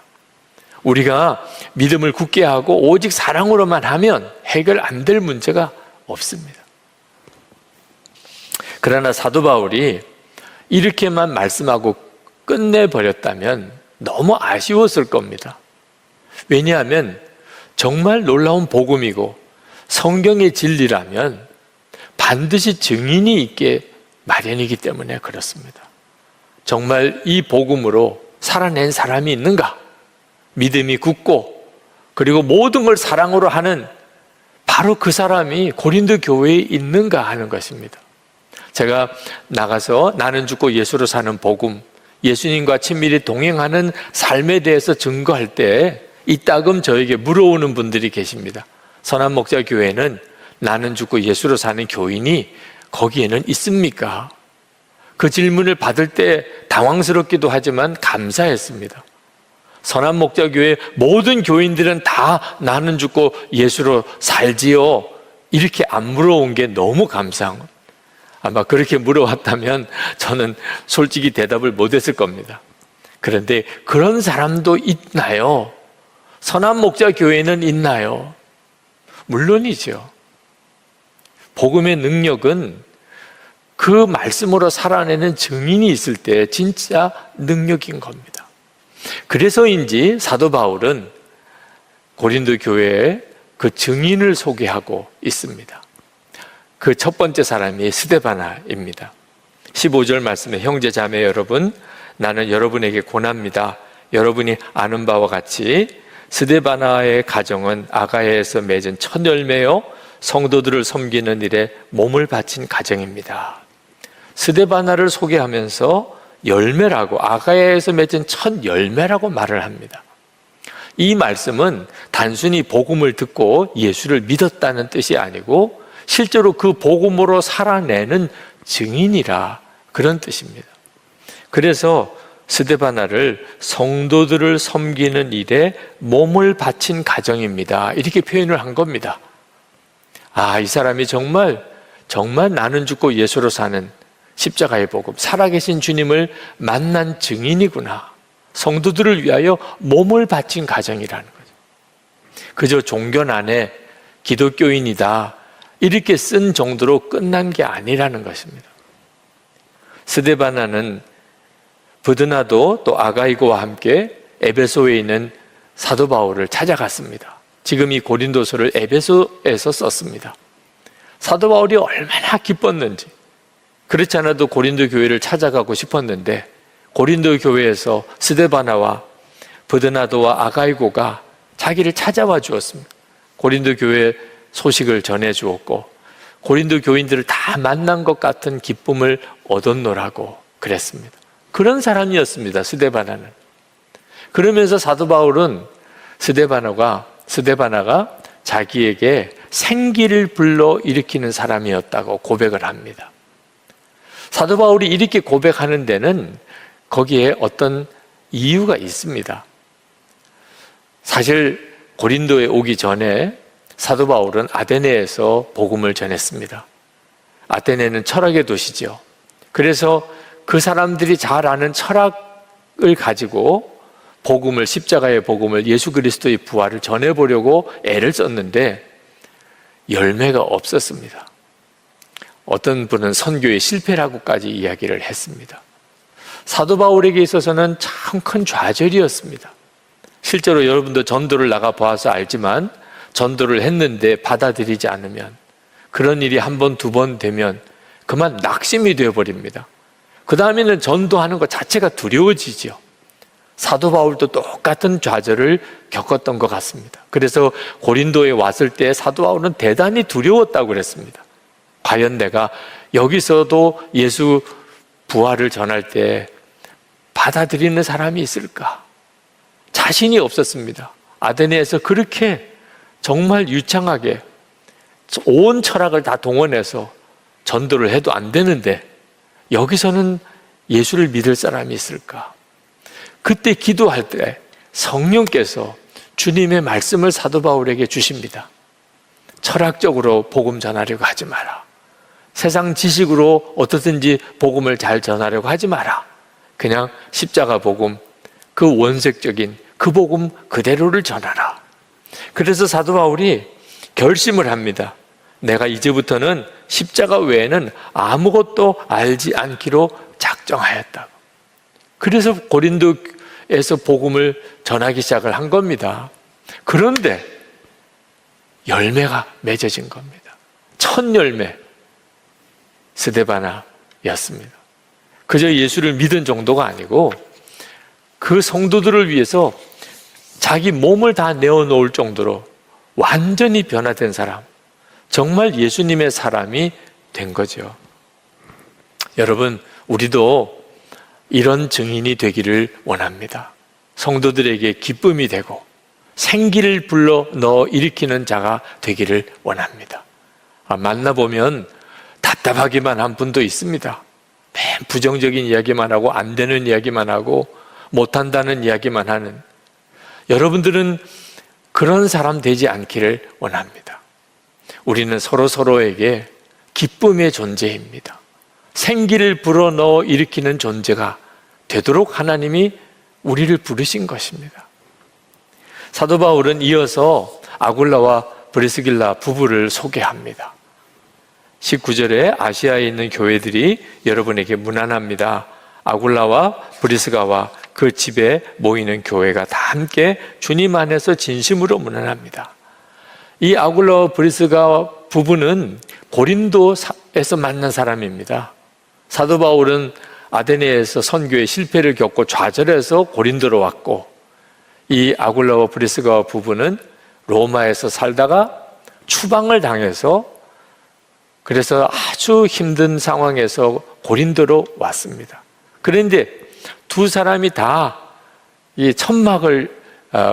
Speaker 1: 우리가 믿음을 굳게 하고 오직 사랑으로만 하면 해결 안 될 문제가 없습니다. 그러나 사도 바울이 이렇게만 말씀하고 끝내버렸다면 너무 아쉬웠을 겁니다. 왜냐하면 정말 놀라운 복음이고 성경의 진리라면 반드시 증인이 있게 마련이기 때문에 그렇습니다. 정말 이 복음으로 살아낸 사람이 있는가? 믿음이 굳고 그리고 모든 걸 사랑으로 하는 바로 그 사람이 고린도 교회에 있는가 하는 것입니다. 제가 나가서 나는 죽고 예수로 사는 복음, 예수님과 친밀히 동행하는 삶에 대해서 증거할 때 이따금 저에게 물어오는 분들이 계십니다. 선한목자교회는 나는 죽고 예수로 사는 교인이 거기에는 있습니까? 그 질문을 받을 때 당황스럽기도 하지만 감사했습니다. 선한목자교회 모든 교인들은 다 나는 죽고 예수로 살지요, 이렇게 안 물어온 게 너무 감사한 것. 아마 그렇게 물어왔다면 저는 솔직히 대답을 못했을 겁니다. 그런데 그런 사람도 있나요? 선한목자교회는 있나요? 물론이죠. 복음의 능력은 그 말씀으로 살아내는 증인이 있을 때 진짜 능력인 겁니다. 그래서인지 사도 바울은 고린도 교회에 그 증인을 소개하고 있습니다. 그 첫 번째 사람이 스데바나입니다. 15절 말씀에 형제 자매 여러분, 나는 여러분에게 권합니다. 여러분이 아는 바와 같이 스데바나의 가정은 아가야에서 맺은 첫 열매요 성도들을 섬기는 일에 몸을 바친 가정입니다. 스데바나를 소개하면서 열매라고, 아가야에서 맺은 첫 열매라고 말을 합니다. 이 말씀은 단순히 복음을 듣고 예수를 믿었다는 뜻이 아니고 실제로 그 복음으로 살아내는 증인이라, 그런 뜻입니다. 그래서 스데바나를 성도들을 섬기는 일에 몸을 바친 가정입니다, 이렇게 표현을 한 겁니다. 아, 이 사람이 정말 나는 죽고 예수로 사는 십자가의 복음, 살아계신 주님을 만난 증인이구나. 성도들을 위하여 몸을 바친 가정이라는 거죠. 그저 종교 안에 기독교인이다 이렇게 쓴 정도로 끝난 게 아니라는 것입니다. 스데바나는 브드나도 또 아가이고와 함께 에베소에 있는 사도 바울을 찾아갔습니다. 지금 이 고린도서를 에베소에서 썼습니다. 사도 바울이 얼마나 기뻤는지, 그렇지 않아도 고린도 교회를 찾아가고 싶었는데 고린도 교회에서 스데바나와 브드나도와 아가이고가 자기를 찾아와 주었습니다. 고린도 교회 소식을 전해 주었고 고린도 교인들을 다 만난 것 같은 기쁨을 얻었노라고 그랬습니다. 그런 사람이었습니다, 스데바나는. 그러면서 사도 바울은 스데바나가 자기에게 생기를 불러 일으키는 사람이었다고 고백을 합니다. 사도 바울이 이렇게 고백하는 데는 거기에 어떤 이유가 있습니다. 사실 고린도에 오기 전에 사도 바울은 아테네에서 복음을 전했습니다. 아테네는 철학의 도시죠. 그래서 그 사람들이 잘 아는 철학을 가지고 복음을, 십자가의 복음을, 예수 그리스도의 부활을 전해보려고 애를 썼는데 열매가 없었습니다. 어떤 분은 선교의 실패라고까지 이야기를 했습니다. 사도 바울에게 있어서는 참 큰 좌절이었습니다. 실제로 여러분도 전도를 나가 보아서 알지만 전도를 했는데 받아들이지 않으면, 그런 일이 한 번, 두 번 되면 그만 낙심이 되어버립니다. 그 다음에는 전도하는 것 자체가 두려워지죠. 사도 바울도 똑같은 좌절을 겪었던 것 같습니다. 그래서 고린도에 왔을 때 사도 바울은 대단히 두려웠다고 그랬습니다. 과연 내가 여기서도 예수 부활을 전할 때 받아들이는 사람이 있을까? 자신이 없었습니다. 아테네에서 그렇게 정말 유창하게 온 철학을 다 동원해서 전도를 해도 안 되는데 여기서는 예수를 믿을 사람이 있을까? 그때 기도할 때 성령께서 주님의 말씀을 사도 바울에게 주십니다. 철학적으로 복음 전하려고 하지 마라. 세상 지식으로 어떻든지 복음을 잘 전하려고 하지 마라. 그냥 십자가 복음, 그 원색적인 그 복음 그대로를 전하라. 그래서 사도 바울이 결심을 합니다. 내가 이제부터는 십자가 외에는 아무것도 알지 않기로 작정하였다고. 그래서 고린도에서 복음을 전하기 시작을 한 겁니다. 그런데 열매가 맺어진 겁니다. 첫 열매, 스데바나였습니다. 그저 예수를 믿은 정도가 아니고 그 성도들을 위해서 자기 몸을 다 내어놓을 정도로 완전히 변화된 사람, 정말 예수님의 사람이 된 거죠. 여러분, 우리도 이런 증인이 되기를 원합니다. 성도들에게 기쁨이 되고 생기를 불러 넣어 일으키는 자가 되기를 원합니다. 만나보면 답답하기만 한 분도 있습니다. 맨 부정적인 이야기만 하고 안 되는 이야기만 하고 못한다는 이야기만 하는, 여러분들은 그런 사람 되지 않기를 원합니다. 우리는 서로에게 기쁨의 존재입니다. 생기를 불어넣어 일으키는 존재가 되도록 하나님이 우리를 부르신 것입니다. 사도 바울은 이어서 아굴라와 브리스길라 부부를 소개합니다. 19절에 아시아에 있는 교회들이 여러분에게 문안합니다. 아굴라와 브리스가와 그 집에 모이는 교회가 다 함께 주님 안에서 진심으로 문안합니다. 이 아굴라와 브리스가 부부는 고린도에서 만난 사람입니다. 사도 바울은 아테네에서 선교의 실패를 겪고 좌절해서 고린도로 왔고, 이 아굴라와 브리스가 부부는 로마에서 살다가 추방을 당해서, 그래서 아주 힘든 상황에서 고린도로 왔습니다. 그런데 두 사람이 다 이 천막을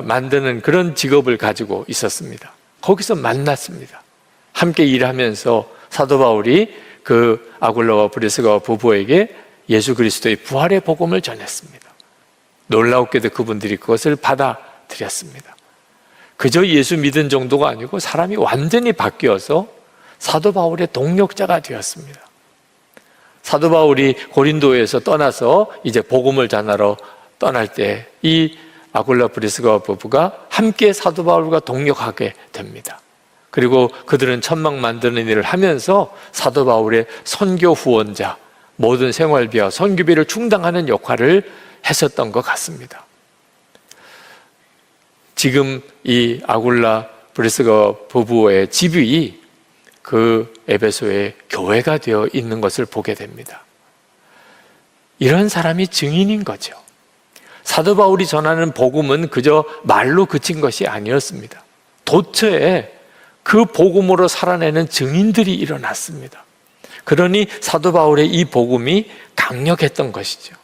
Speaker 1: 만드는 그런 직업을 가지고 있었습니다. 거기서 만났습니다. 함께 일하면서 사도 바울이 그 아굴라와 브리스가 부부에게 예수 그리스도의 부활의 복음을 전했습니다. 놀라웠게도 그분들이 그것을 받아들였습니다. 그저 예수 믿은 정도가 아니고 사람이 완전히 바뀌어서 사도 바울의 동력자가 되었습니다. 사도 바울이 고린도에서 떠나서 이제 복음을 전하러 떠날 때 이 아굴라 브리스가 부부가 함께 사도 바울과 동력하게 됩니다. 그리고 그들은 천막 만드는 일을 하면서 사도 바울의 선교 후원자, 모든 생활비와 선교비를 충당하는 역할을 했었던 것 같습니다. 지금 이 아굴라 브리스거 부부의 집이 그 에베소의 교회가 되어 있는 것을 보게 됩니다. 이런 사람이 증인인 거죠. 사도 바울이 전하는 복음은 그저 말로 그친 것이 아니었습니다. 도처에 그 복음으로 살아내는 증인들이 일어났습니다. 그러니 사도 바울의 이 복음이 강력했던 것이죠.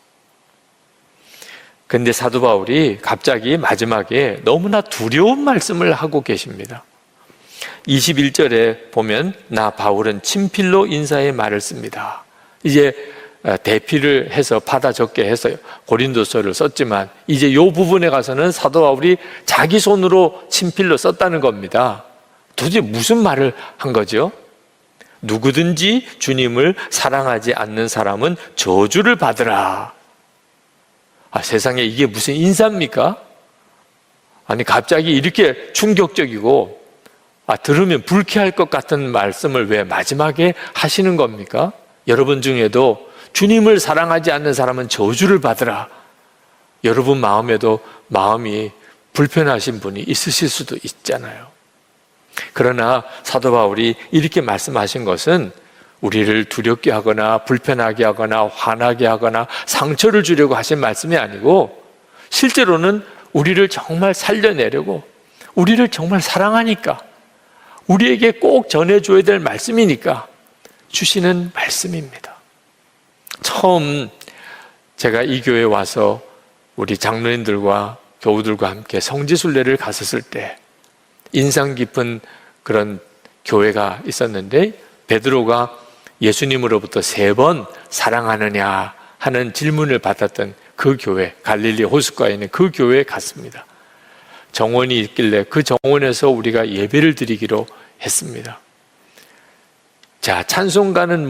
Speaker 1: 근데 사도 바울이 갑자기 마지막에 너무나 두려운 말씀을 하고 계십니다. 21절에 보면 나 바울은 친필로 인사의 말을 씁니다. 이제 대피를 해서 받아 적게 해서 고린도서를 썼지만 이제 이 부분에 가서는 사도 바울이 자기 손으로 친필로 썼다는 겁니다. 도대체 무슨 말을 한 거죠? 누구든지 주님을 사랑하지 않는 사람은 저주를 받으라. 세상에 이게 무슨 인사입니까? 아니 갑자기 이렇게 충격적이고 들으면 불쾌할 것 같은 말씀을 왜 마지막에 하시는 겁니까? 여러분 중에도 주님을 사랑하지 않는 사람은 저주를 받으라. 여러분 마음에도 마음이 불편하신 분이 있으실 수도 있잖아요. 그러나 사도 바울이 이렇게 말씀하신 것은 우리를 두렵게 하거나 불편하게 하거나 화나게 하거나 상처를 주려고 하신 말씀이 아니고 실제로는 우리를 정말 살려내려고 우리를 정말 사랑하니까 우리에게 꼭 전해줘야 될 말씀이니까 주시는 말씀입니다. 처음 제가 이 교회에 와서 우리 장로님들과 교우들과 함께 성지순례를 갔었을 때 인상 깊은 그런 교회가 있었는데 베드로가 예수님으로부터 3번 사랑하느냐 하는 질문을 받았던 그 교회, 갈릴리 호숫가에 있는 그 교회에 갔습니다. 정원이 있길래 그 정원에서 우리가 예배를 드리기로 했습니다. 자, 찬송가는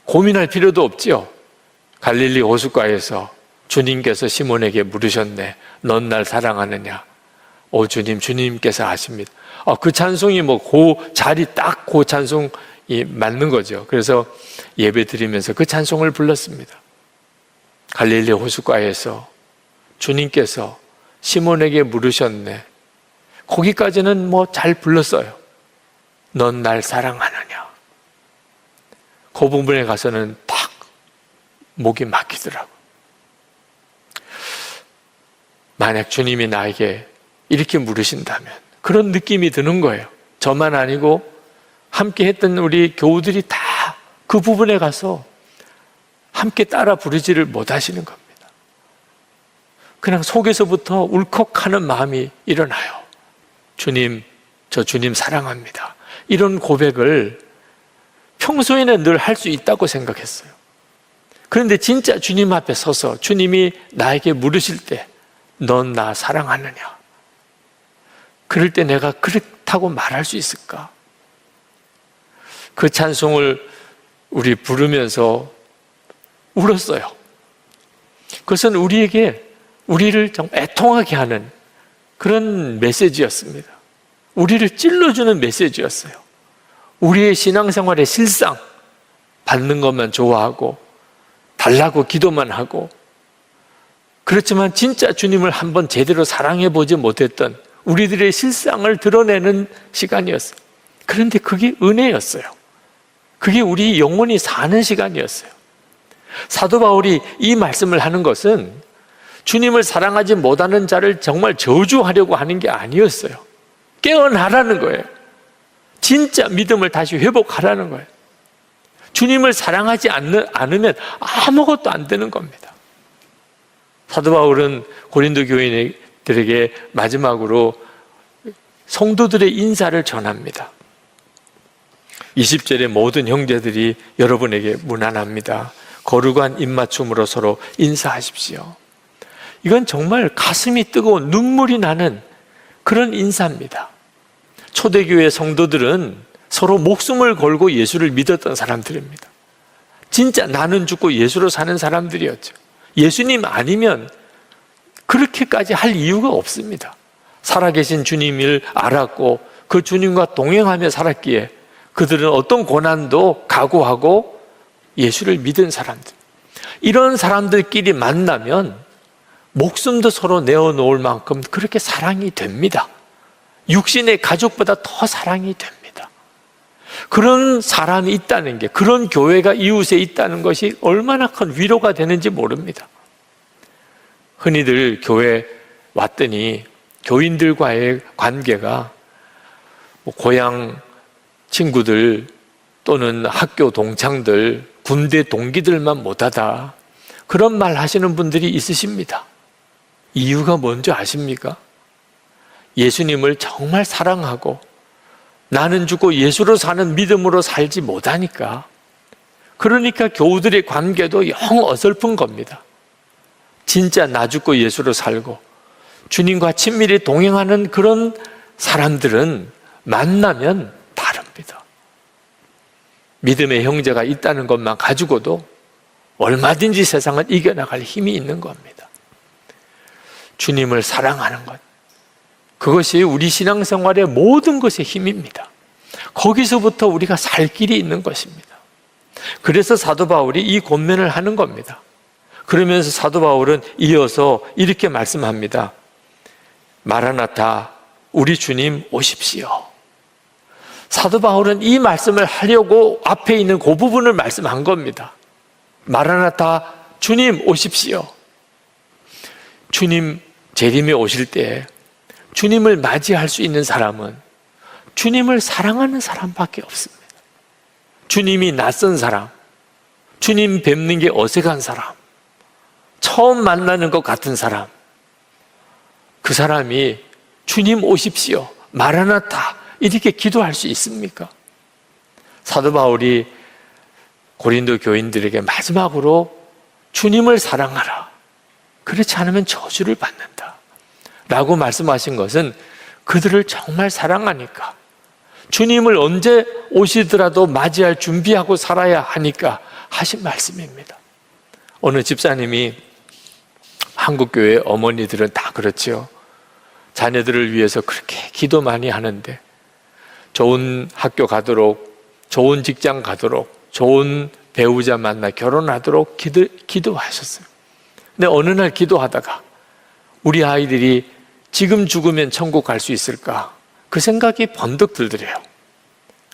Speaker 1: 고민할 필요도 없지요. 갈릴리 호숫가에서 주님께서 시몬에게 물으셨네. 넌 날 사랑하느냐? 주님, 주님께서 아십니다. 그 찬송이 그 자리 딱 그 찬송이 맞는 거죠. 그래서 예배 드리면서 그 찬송을 불렀습니다. 갈릴리 호숫가에서 주님께서 시몬에게 물으셨네. 거기까지는 잘 불렀어요. 넌 날 사랑하느냐? 그 부분에 가서는 딱 목이 막히더라고요. 만약 주님이 나에게 이렇게 물으신다면 그런 느낌이 드는 거예요. 저만 아니고 함께 했던 우리 교우들이 다 그 부분에 가서 함께 따라 부르지를 못하시는 겁니다. 그냥 속에서부터 울컥하는 마음이 일어나요. 주님, 저 주님 사랑합니다. 이런 고백을 평소에는 늘 할 수 있다고 생각했어요. 그런데 진짜 주님 앞에 서서 주님이 나에게 물으실 때 넌 나 사랑하느냐? 그럴 때 내가 그렇다고 말할 수 있을까? 그 찬송을 우리 부르면서 울었어요. 그것은 우리를 좀 애통하게 하는 그런 메시지였습니다. 우리를 찔러주는 메시지였어요. 우리의 신앙생활의 실상, 받는 것만 좋아하고 달라고 기도만 하고 그렇지만 진짜 주님을 한번 제대로 사랑해 보지 못했던 우리들의 실상을 드러내는 시간이었어요. 그런데 그게 은혜였어요. 그게 우리 영혼이 사는 시간이었어요. 사도 바울이 이 말씀을 하는 것은 주님을 사랑하지 못하는 자를 정말 저주하려고 하는 게 아니었어요. 깨어나라는 거예요. 진짜 믿음을 다시 회복하라는 거예요. 주님을 사랑하지 않으면 아무것도 안 되는 겁니다. 사도 바울은 고린도 교인들에게 마지막으로 성도들의 인사를 전합니다. 20절에 모든 형제들이 여러분에게 문안합니다. 거룩한 입맞춤으로 서로 인사하십시오. 이건 정말 가슴이 뜨거운 눈물이 나는 그런 인사입니다. 초대교회 성도들은 서로 목숨을 걸고 예수를 믿었던 사람들입니다. 진짜 나는 죽고 예수로 사는 사람들이었죠. 예수님 아니면 그렇게까지 할 이유가 없습니다. 살아계신 주님을 알았고 그 주님과 동행하며 살았기에 그들은 어떤 고난도 각오하고 예수를 믿은 사람들. 이런 사람들끼리 만나면 목숨도 서로 내어놓을 만큼 그렇게 사랑이 됩니다. 육신의 가족보다 더 사랑이 됩니다. 그런 사람이 있다는 게, 그런 교회가 이웃에 있다는 것이 얼마나 큰 위로가 되는지 모릅니다. 흔히들 교회 왔더니 교인들과의 관계가 고향 친구들 또는 학교 동창들, 군대 동기들만 못하다, 그런 말 하시는 분들이 있으십니다. 이유가 뭔지 아십니까? 예수님을 정말 사랑하고 나는 죽고 예수로 사는 믿음으로 살지 못하니까, 그러니까 교우들의 관계도 영 어설픈 겁니다. 진짜 나 죽고 예수로 살고 주님과 친밀히 동행하는 그런 사람들은 만나면 다릅니다. 믿음의 형제가 있다는 것만 가지고도 얼마든지 세상을 이겨나갈 힘이 있는 겁니다. 주님을 사랑하는 것, 그것이 우리 신앙생활의 모든 것의 힘입니다. 거기서부터 우리가 살 길이 있는 것입니다. 그래서 사도 바울이 이 권면을 하는 겁니다. 그러면서 사도 바울은 이어서 이렇게 말씀합니다. 마라나타, 우리 주님 오십시오. 사도 바울은 이 말씀을 하려고 앞에 있는 그 부분을 말씀한 겁니다. 마라나타, 주님 오십시오. 주님 재림에 오실 때 주님을 맞이할 수 있는 사람은 주님을 사랑하는 사람밖에 없습니다. 주님이 낯선 사람, 주님 뵙는 게 어색한 사람, 처음 만나는 것 같은 사람, 그 사람이 주님 오십시오, 마라나타 이렇게 기도할 수 있습니까? 사도 바울이 고린도 교인들에게 마지막으로 주님을 사랑하라, 그렇지 않으면 저주를 받는다 라고 말씀하신 것은 그들을 정말 사랑하니까, 주님을 언제 오시더라도 맞이할 준비하고 살아야 하니까 하신 말씀입니다. 어느 집사님이, 한국교회 어머니들은 다 그렇지요, 자녀들을 위해서 그렇게 기도 많이 하는데 좋은 학교 가도록, 좋은 직장 가도록, 좋은 배우자 만나 결혼하도록 기도하셨어요. 근데 어느 날 기도하다가 우리 아이들이 지금 죽으면 천국 갈 수 있을까? 그 생각이 번뜩 들더래요.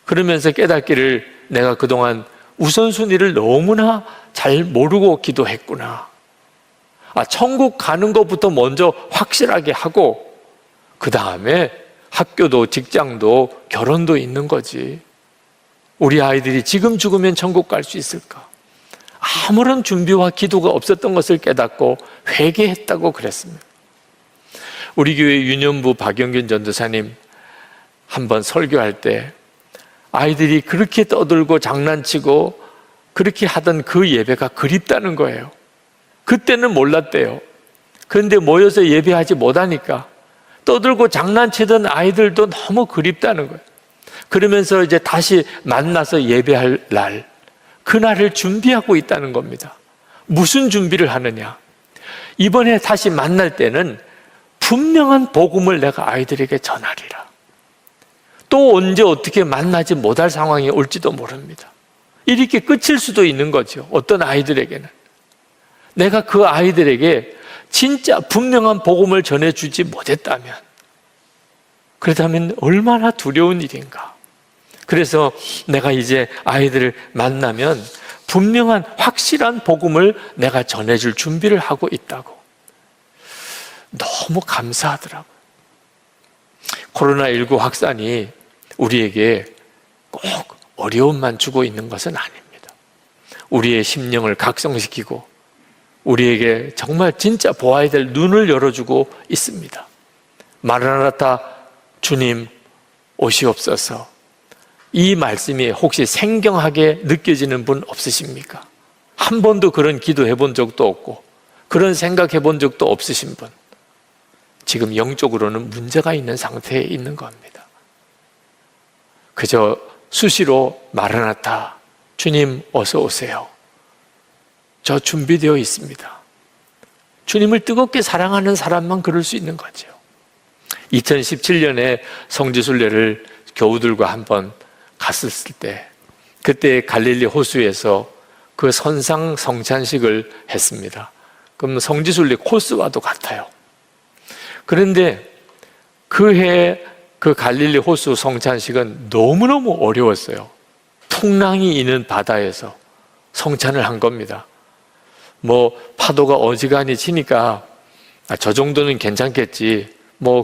Speaker 1: 그러면서 깨닫기를, 내가 그동안 우선순위를 너무나 잘 모르고 기도했구나. 천국 가는 것부터 먼저 확실하게 하고 그 다음에 학교도 직장도 결혼도 있는 거지. 우리 아이들이 지금 죽으면 천국 갈 수 있을까? 아무런 준비와 기도가 없었던 것을 깨닫고 회개했다고 그랬습니다. 우리 교회 유년부 박영균 전도사님 한번 설교할 때 아이들이 그렇게 떠들고 장난치고 그렇게 하던 그 예배가 그립다는 거예요. 그때는 몰랐대요. 그런데 모여서 예배하지 못하니까 떠들고 장난치던 아이들도 너무 그립다는 거예요. 그러면서 이제 다시 만나서 예배할 날, 그날을 준비하고 있다는 겁니다. 무슨 준비를 하느냐? 이번에 다시 만날 때는 분명한 복음을 내가 아이들에게 전하리라. 또 언제 어떻게 만나지 못할 상황이 올지도 모릅니다. 이렇게 끝일 수도 있는 거죠. 어떤 아이들에게는. 내가 그 아이들에게 진짜 분명한 복음을 전해주지 못했다면, 그렇다면 얼마나 두려운 일인가. 그래서 내가 이제 아이들을 만나면 분명한 확실한 복음을 내가 전해줄 준비를 하고 있다고. 너무 감사하더라고요. 코로나19 확산이 우리에게 꼭 어려움만 주고 있는 것은 아닙니다. 우리의 심령을 각성시키고 우리에게 정말 진짜 보아야 될 눈을 열어주고 있습니다. 마라나타, 주님 오시옵소서. 이 말씀이 혹시 생경하게 느껴지는 분 없으십니까? 한 번도 그런 기도해 본 적도 없고 그런 생각해 본 적도 없으신 분, 지금 영적으로는 문제가 있는 상태에 있는 겁니다. 그저 수시로 마라나타, 주님 어서 오세요, 저 준비되어 있습니다, 주님을 뜨겁게 사랑하는 사람만 그럴 수 있는 거죠. 2017년에 성지순례를 교우들과 한번 갔었을 때, 그때 갈릴리 호수에서 그 선상 성찬식을 했습니다. 그럼 성지순례 코스와도 같아요. 그런데 그 해 그 갈릴리 호수 성찬식은 너무너무 어려웠어요. 풍랑이 있는 바다에서 성찬을 한 겁니다. 파도가 어지간히 치니까 저 정도는 괜찮겠지.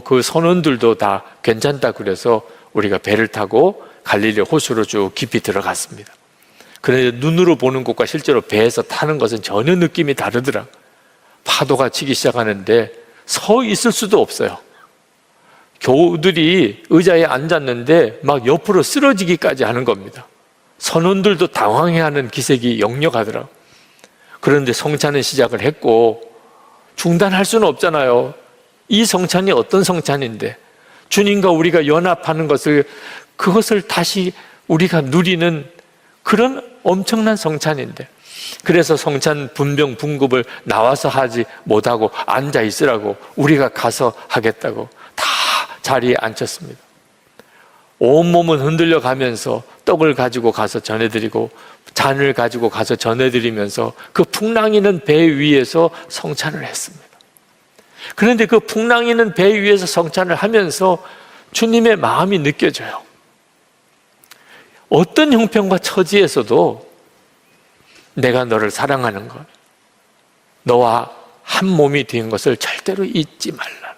Speaker 1: 그 선원들도 다 괜찮다 그래서 우리가 배를 타고 갈릴리 호수로 쭉 깊이 들어갔습니다. 그런데 눈으로 보는 것과 실제로 배에서 타는 것은 전혀 느낌이 다르더라. 파도가 치기 시작하는데 서 있을 수도 없어요. 교우들이 의자에 앉았는데 막 옆으로 쓰러지기까지 하는 겁니다. 선원들도 당황해하는 기색이 역력하더라. 그런데 성찬은 시작을 했고 중단할 수는 없잖아요. 이 성찬이 어떤 성찬인데 주님과 우리가 연합하는 그것을 다시 우리가 누리는 그런 엄청난 성찬인데, 그래서 성찬 분병 분급을 나와서 하지 못하고 앉아 있으라고 우리가 가서 하겠다고 다 자리에 앉혔습니다. 온몸은 흔들려 가면서 떡을 가지고 가서 전해드리고 잔을 가지고 가서 전해드리면서 그 풍랑이는 배 위에서 성찬을 했습니다. 그런데 그 풍랑이는 배 위에서 성찬을 하면서 주님의 마음이 느껴져요. 어떤 형편과 처지에서도 내가 너를 사랑하는 것, 너와 한 몸이 된 것을 절대로 잊지 말라.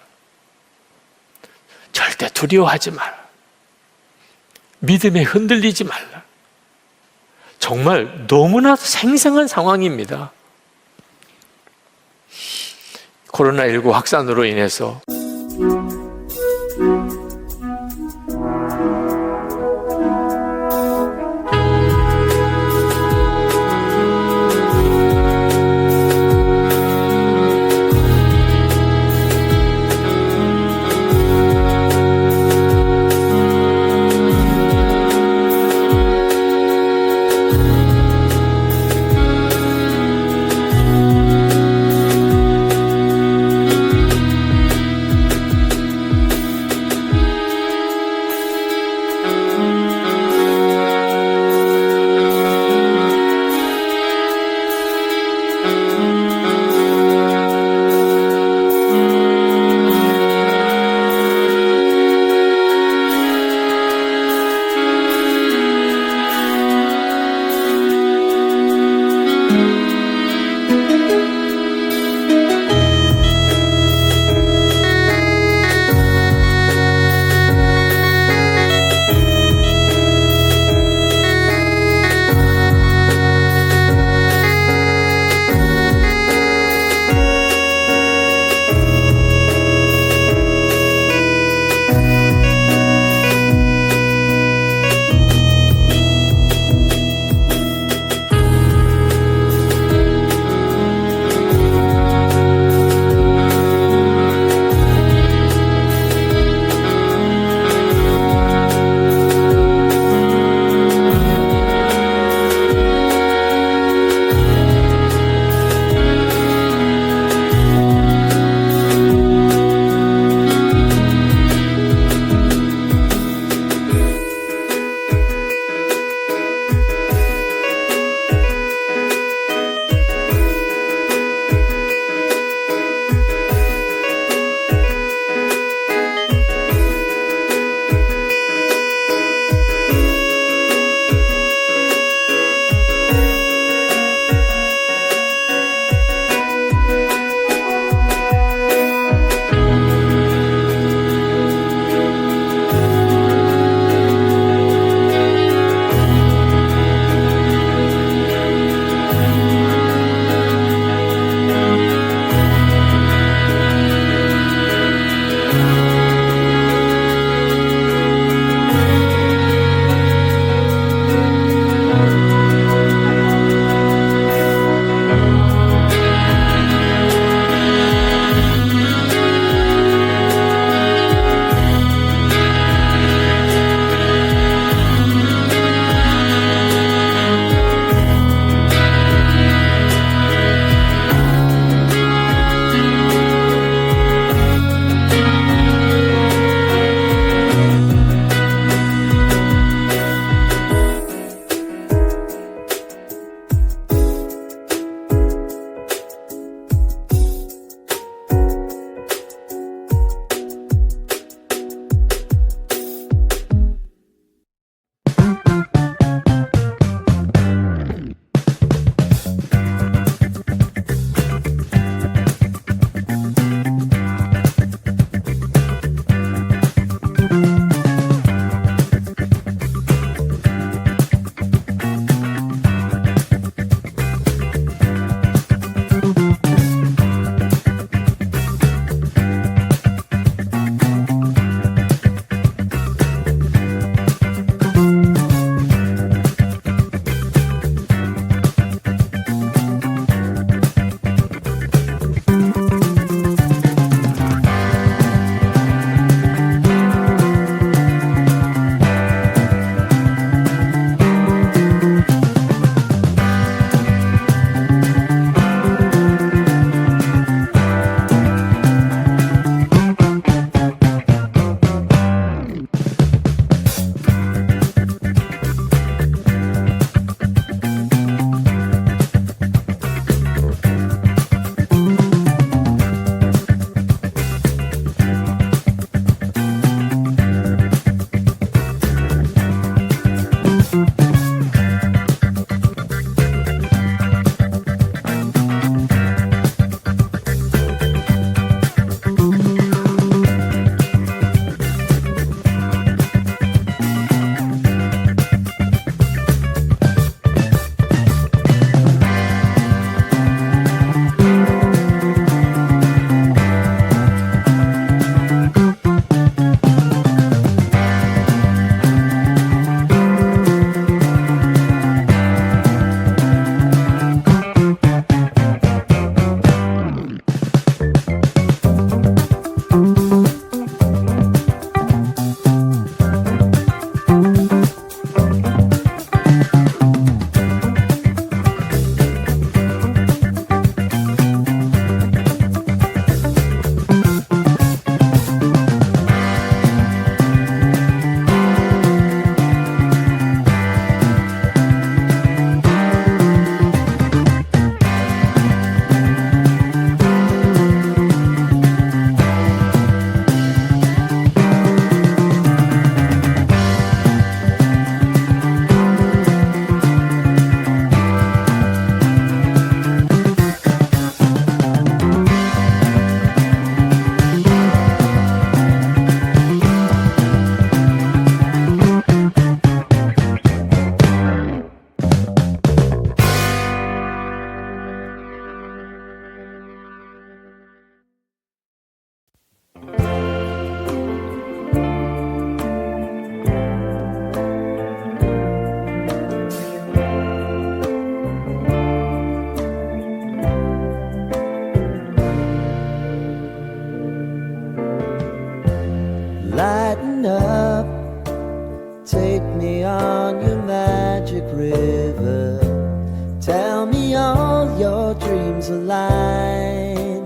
Speaker 1: 절대 두려워하지 마라. 믿음에 흔들리지 말라. 정말 너무나 생생한 상황입니다. 코로나19 확산으로 인해서
Speaker 2: Lighten up, take me on your magic river. Tell me all your dreams align.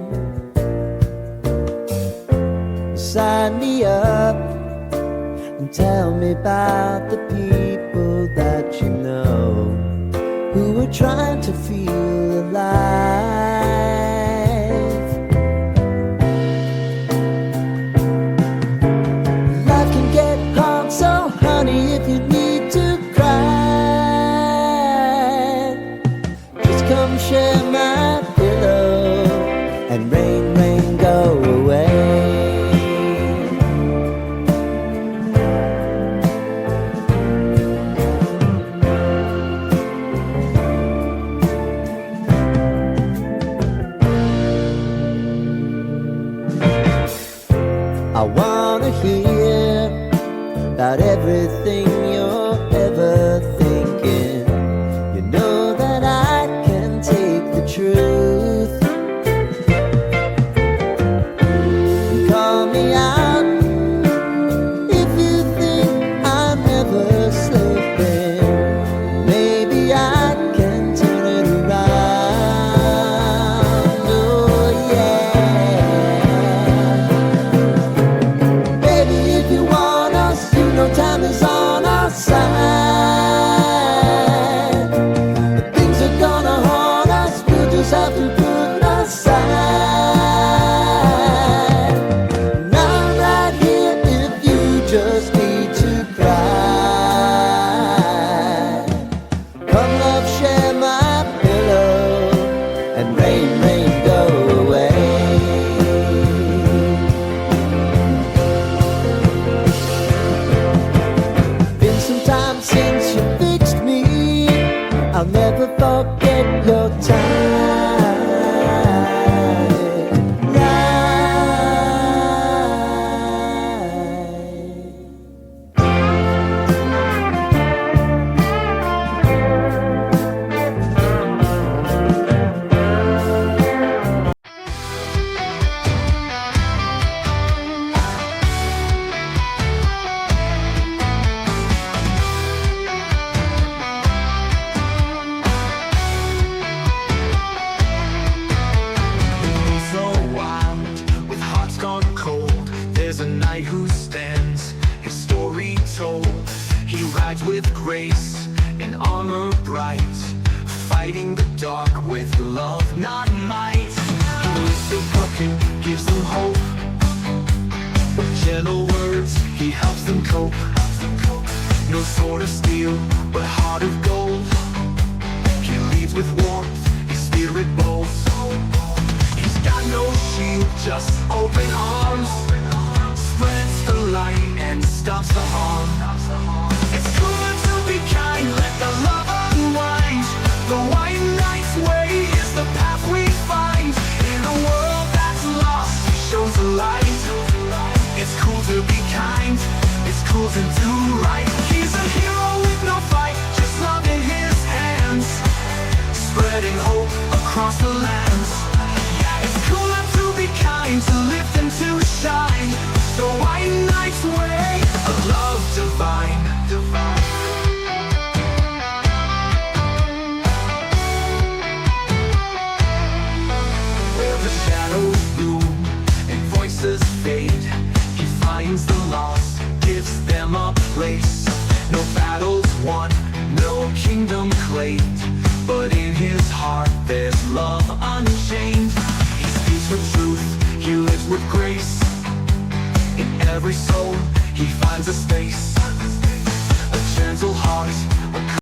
Speaker 2: Sign me up and tell me about the people that you know who are trying to feel alive. Life can get hard, so honey, if you need to cry, just come share my pillow and rain, rain, go away. I wanna hear about everything you're ever thinking. You know that I can take the truth. And call me out if you think I'm never slipping. Maybe I can turn it around. Oh yeah. Baby, if you want us, you know time is on our side. But things are gonna haunt us, we'll just have to put aside. And I'm right here if you just need to cry. Come love, share my pillow, and rain, rain, go away. Been some time since you fixed me. I'll never forget your time.
Speaker 3: So wild, with hearts gone cold, there's a knight who stands, his story told. He rides with grace, in armor bright, fighting the dark with love, not might. He lifts the broken, gives them hope. With gentle words, he helps them cope. No sword of steel, but heart of gold. He leads with warmth, his spirit bold. He's got no shield, just open arms. Spreads the light and stops the harm. It's cooler to be kind, let the love unwind. The white knight's way is the path we find. In a world that's lost, he shows the light. It's cool to be kind, it's cool to do right. He's a hero with no fight, just love in his hands, spreading hope across the lands. It's cooler to be kind, to lift and to shine. The white knight's way, a love divine. Where the shadows loom and voices fade, he finds the lost, gives them a place. No battles won, no kingdom claimed, but in his heart there's love unchained. He speaks with truth, he lives with grace. In every soul he finds a space, a gentle heart, a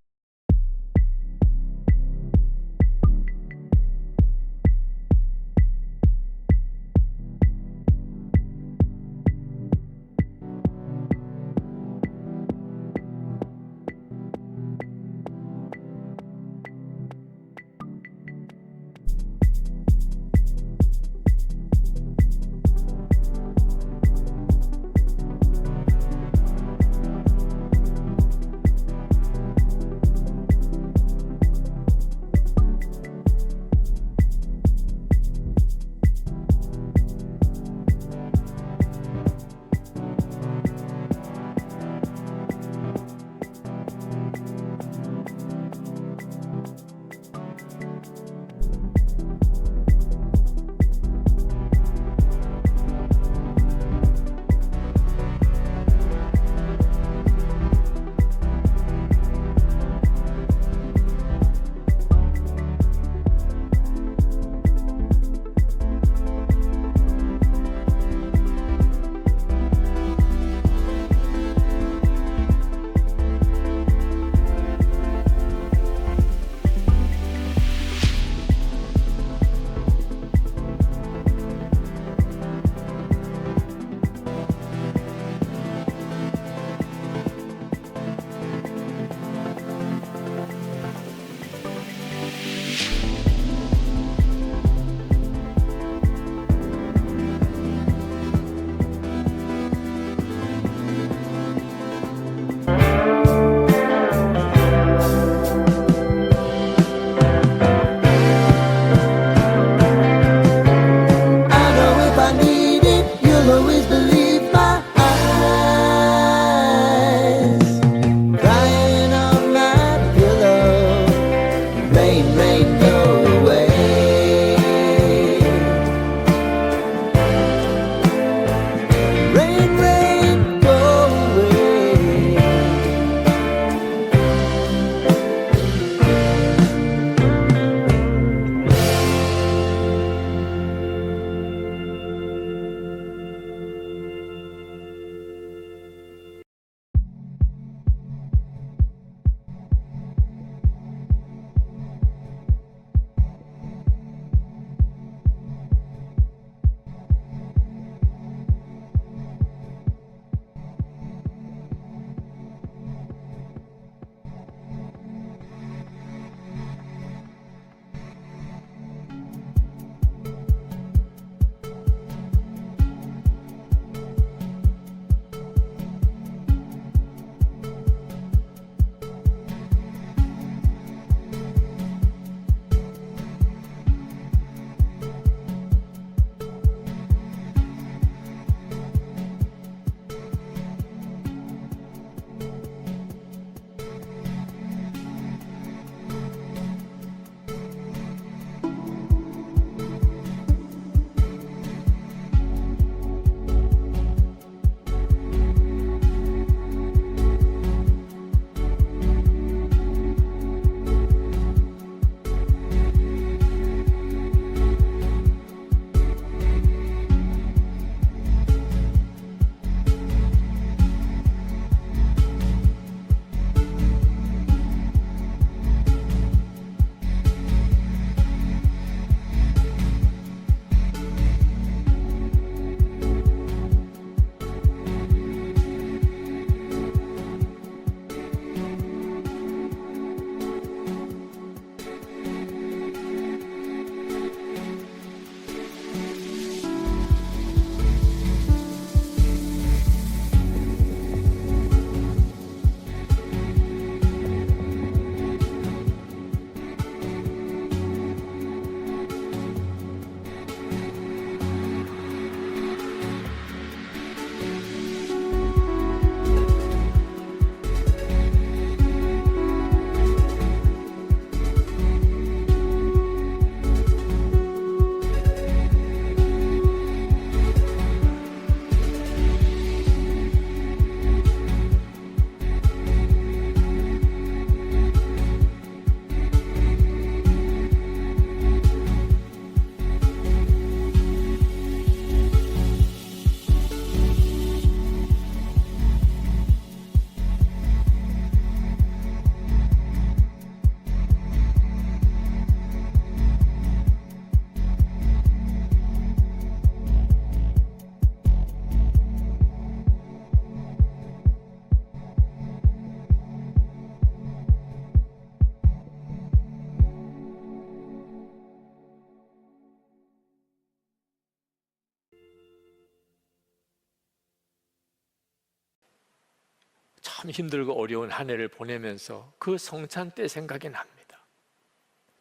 Speaker 1: 참 힘들고 어려운 한 해를 보내면서 그 성찬 때 생각이 납니다.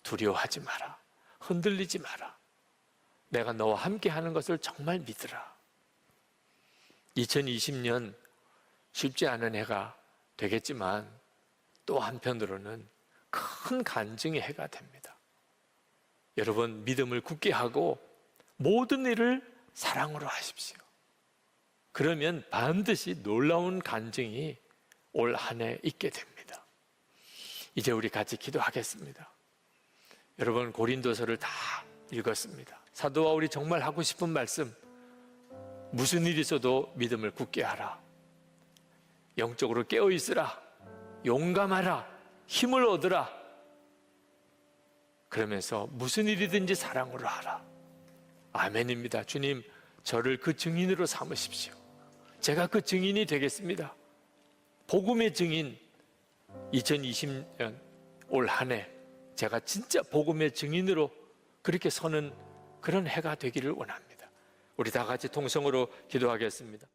Speaker 1: 두려워하지 마라. 흔들리지 마라. 내가 너와 함께 하는 것을 정말 믿으라. 2020년 쉽지 않은 해가 되겠지만 또 한편으로는 큰 간증의 해가 됩니다. 여러분, 믿음을 굳게 하고 모든 일을 사랑으로 하십시오. 그러면 반드시 놀라운 간증이 올 한 해 있게 됩니다. 이제 우리 같이 기도하겠습니다. 여러분, 고린도서를 다 읽었습니다. 사도 바울이 정말 하고 싶은 말씀, 무슨 일이 있어도 믿음을 굳게 하라. 영적으로 깨어 있으라. 용감하라. 힘을 얻으라. 그러면서 무슨 일이든지 사랑으로 하라. 아멘입니다. 주님, 저를 그 증인으로 삼으십시오. 제가 그 증인이 되겠습니다. 복음의 증인, 2020년 올 한 해 제가 진짜 복음의 증인으로 그렇게 서는 그런 해가 되기를 원합니다. 우리 다 같이 통성으로 기도하겠습니다.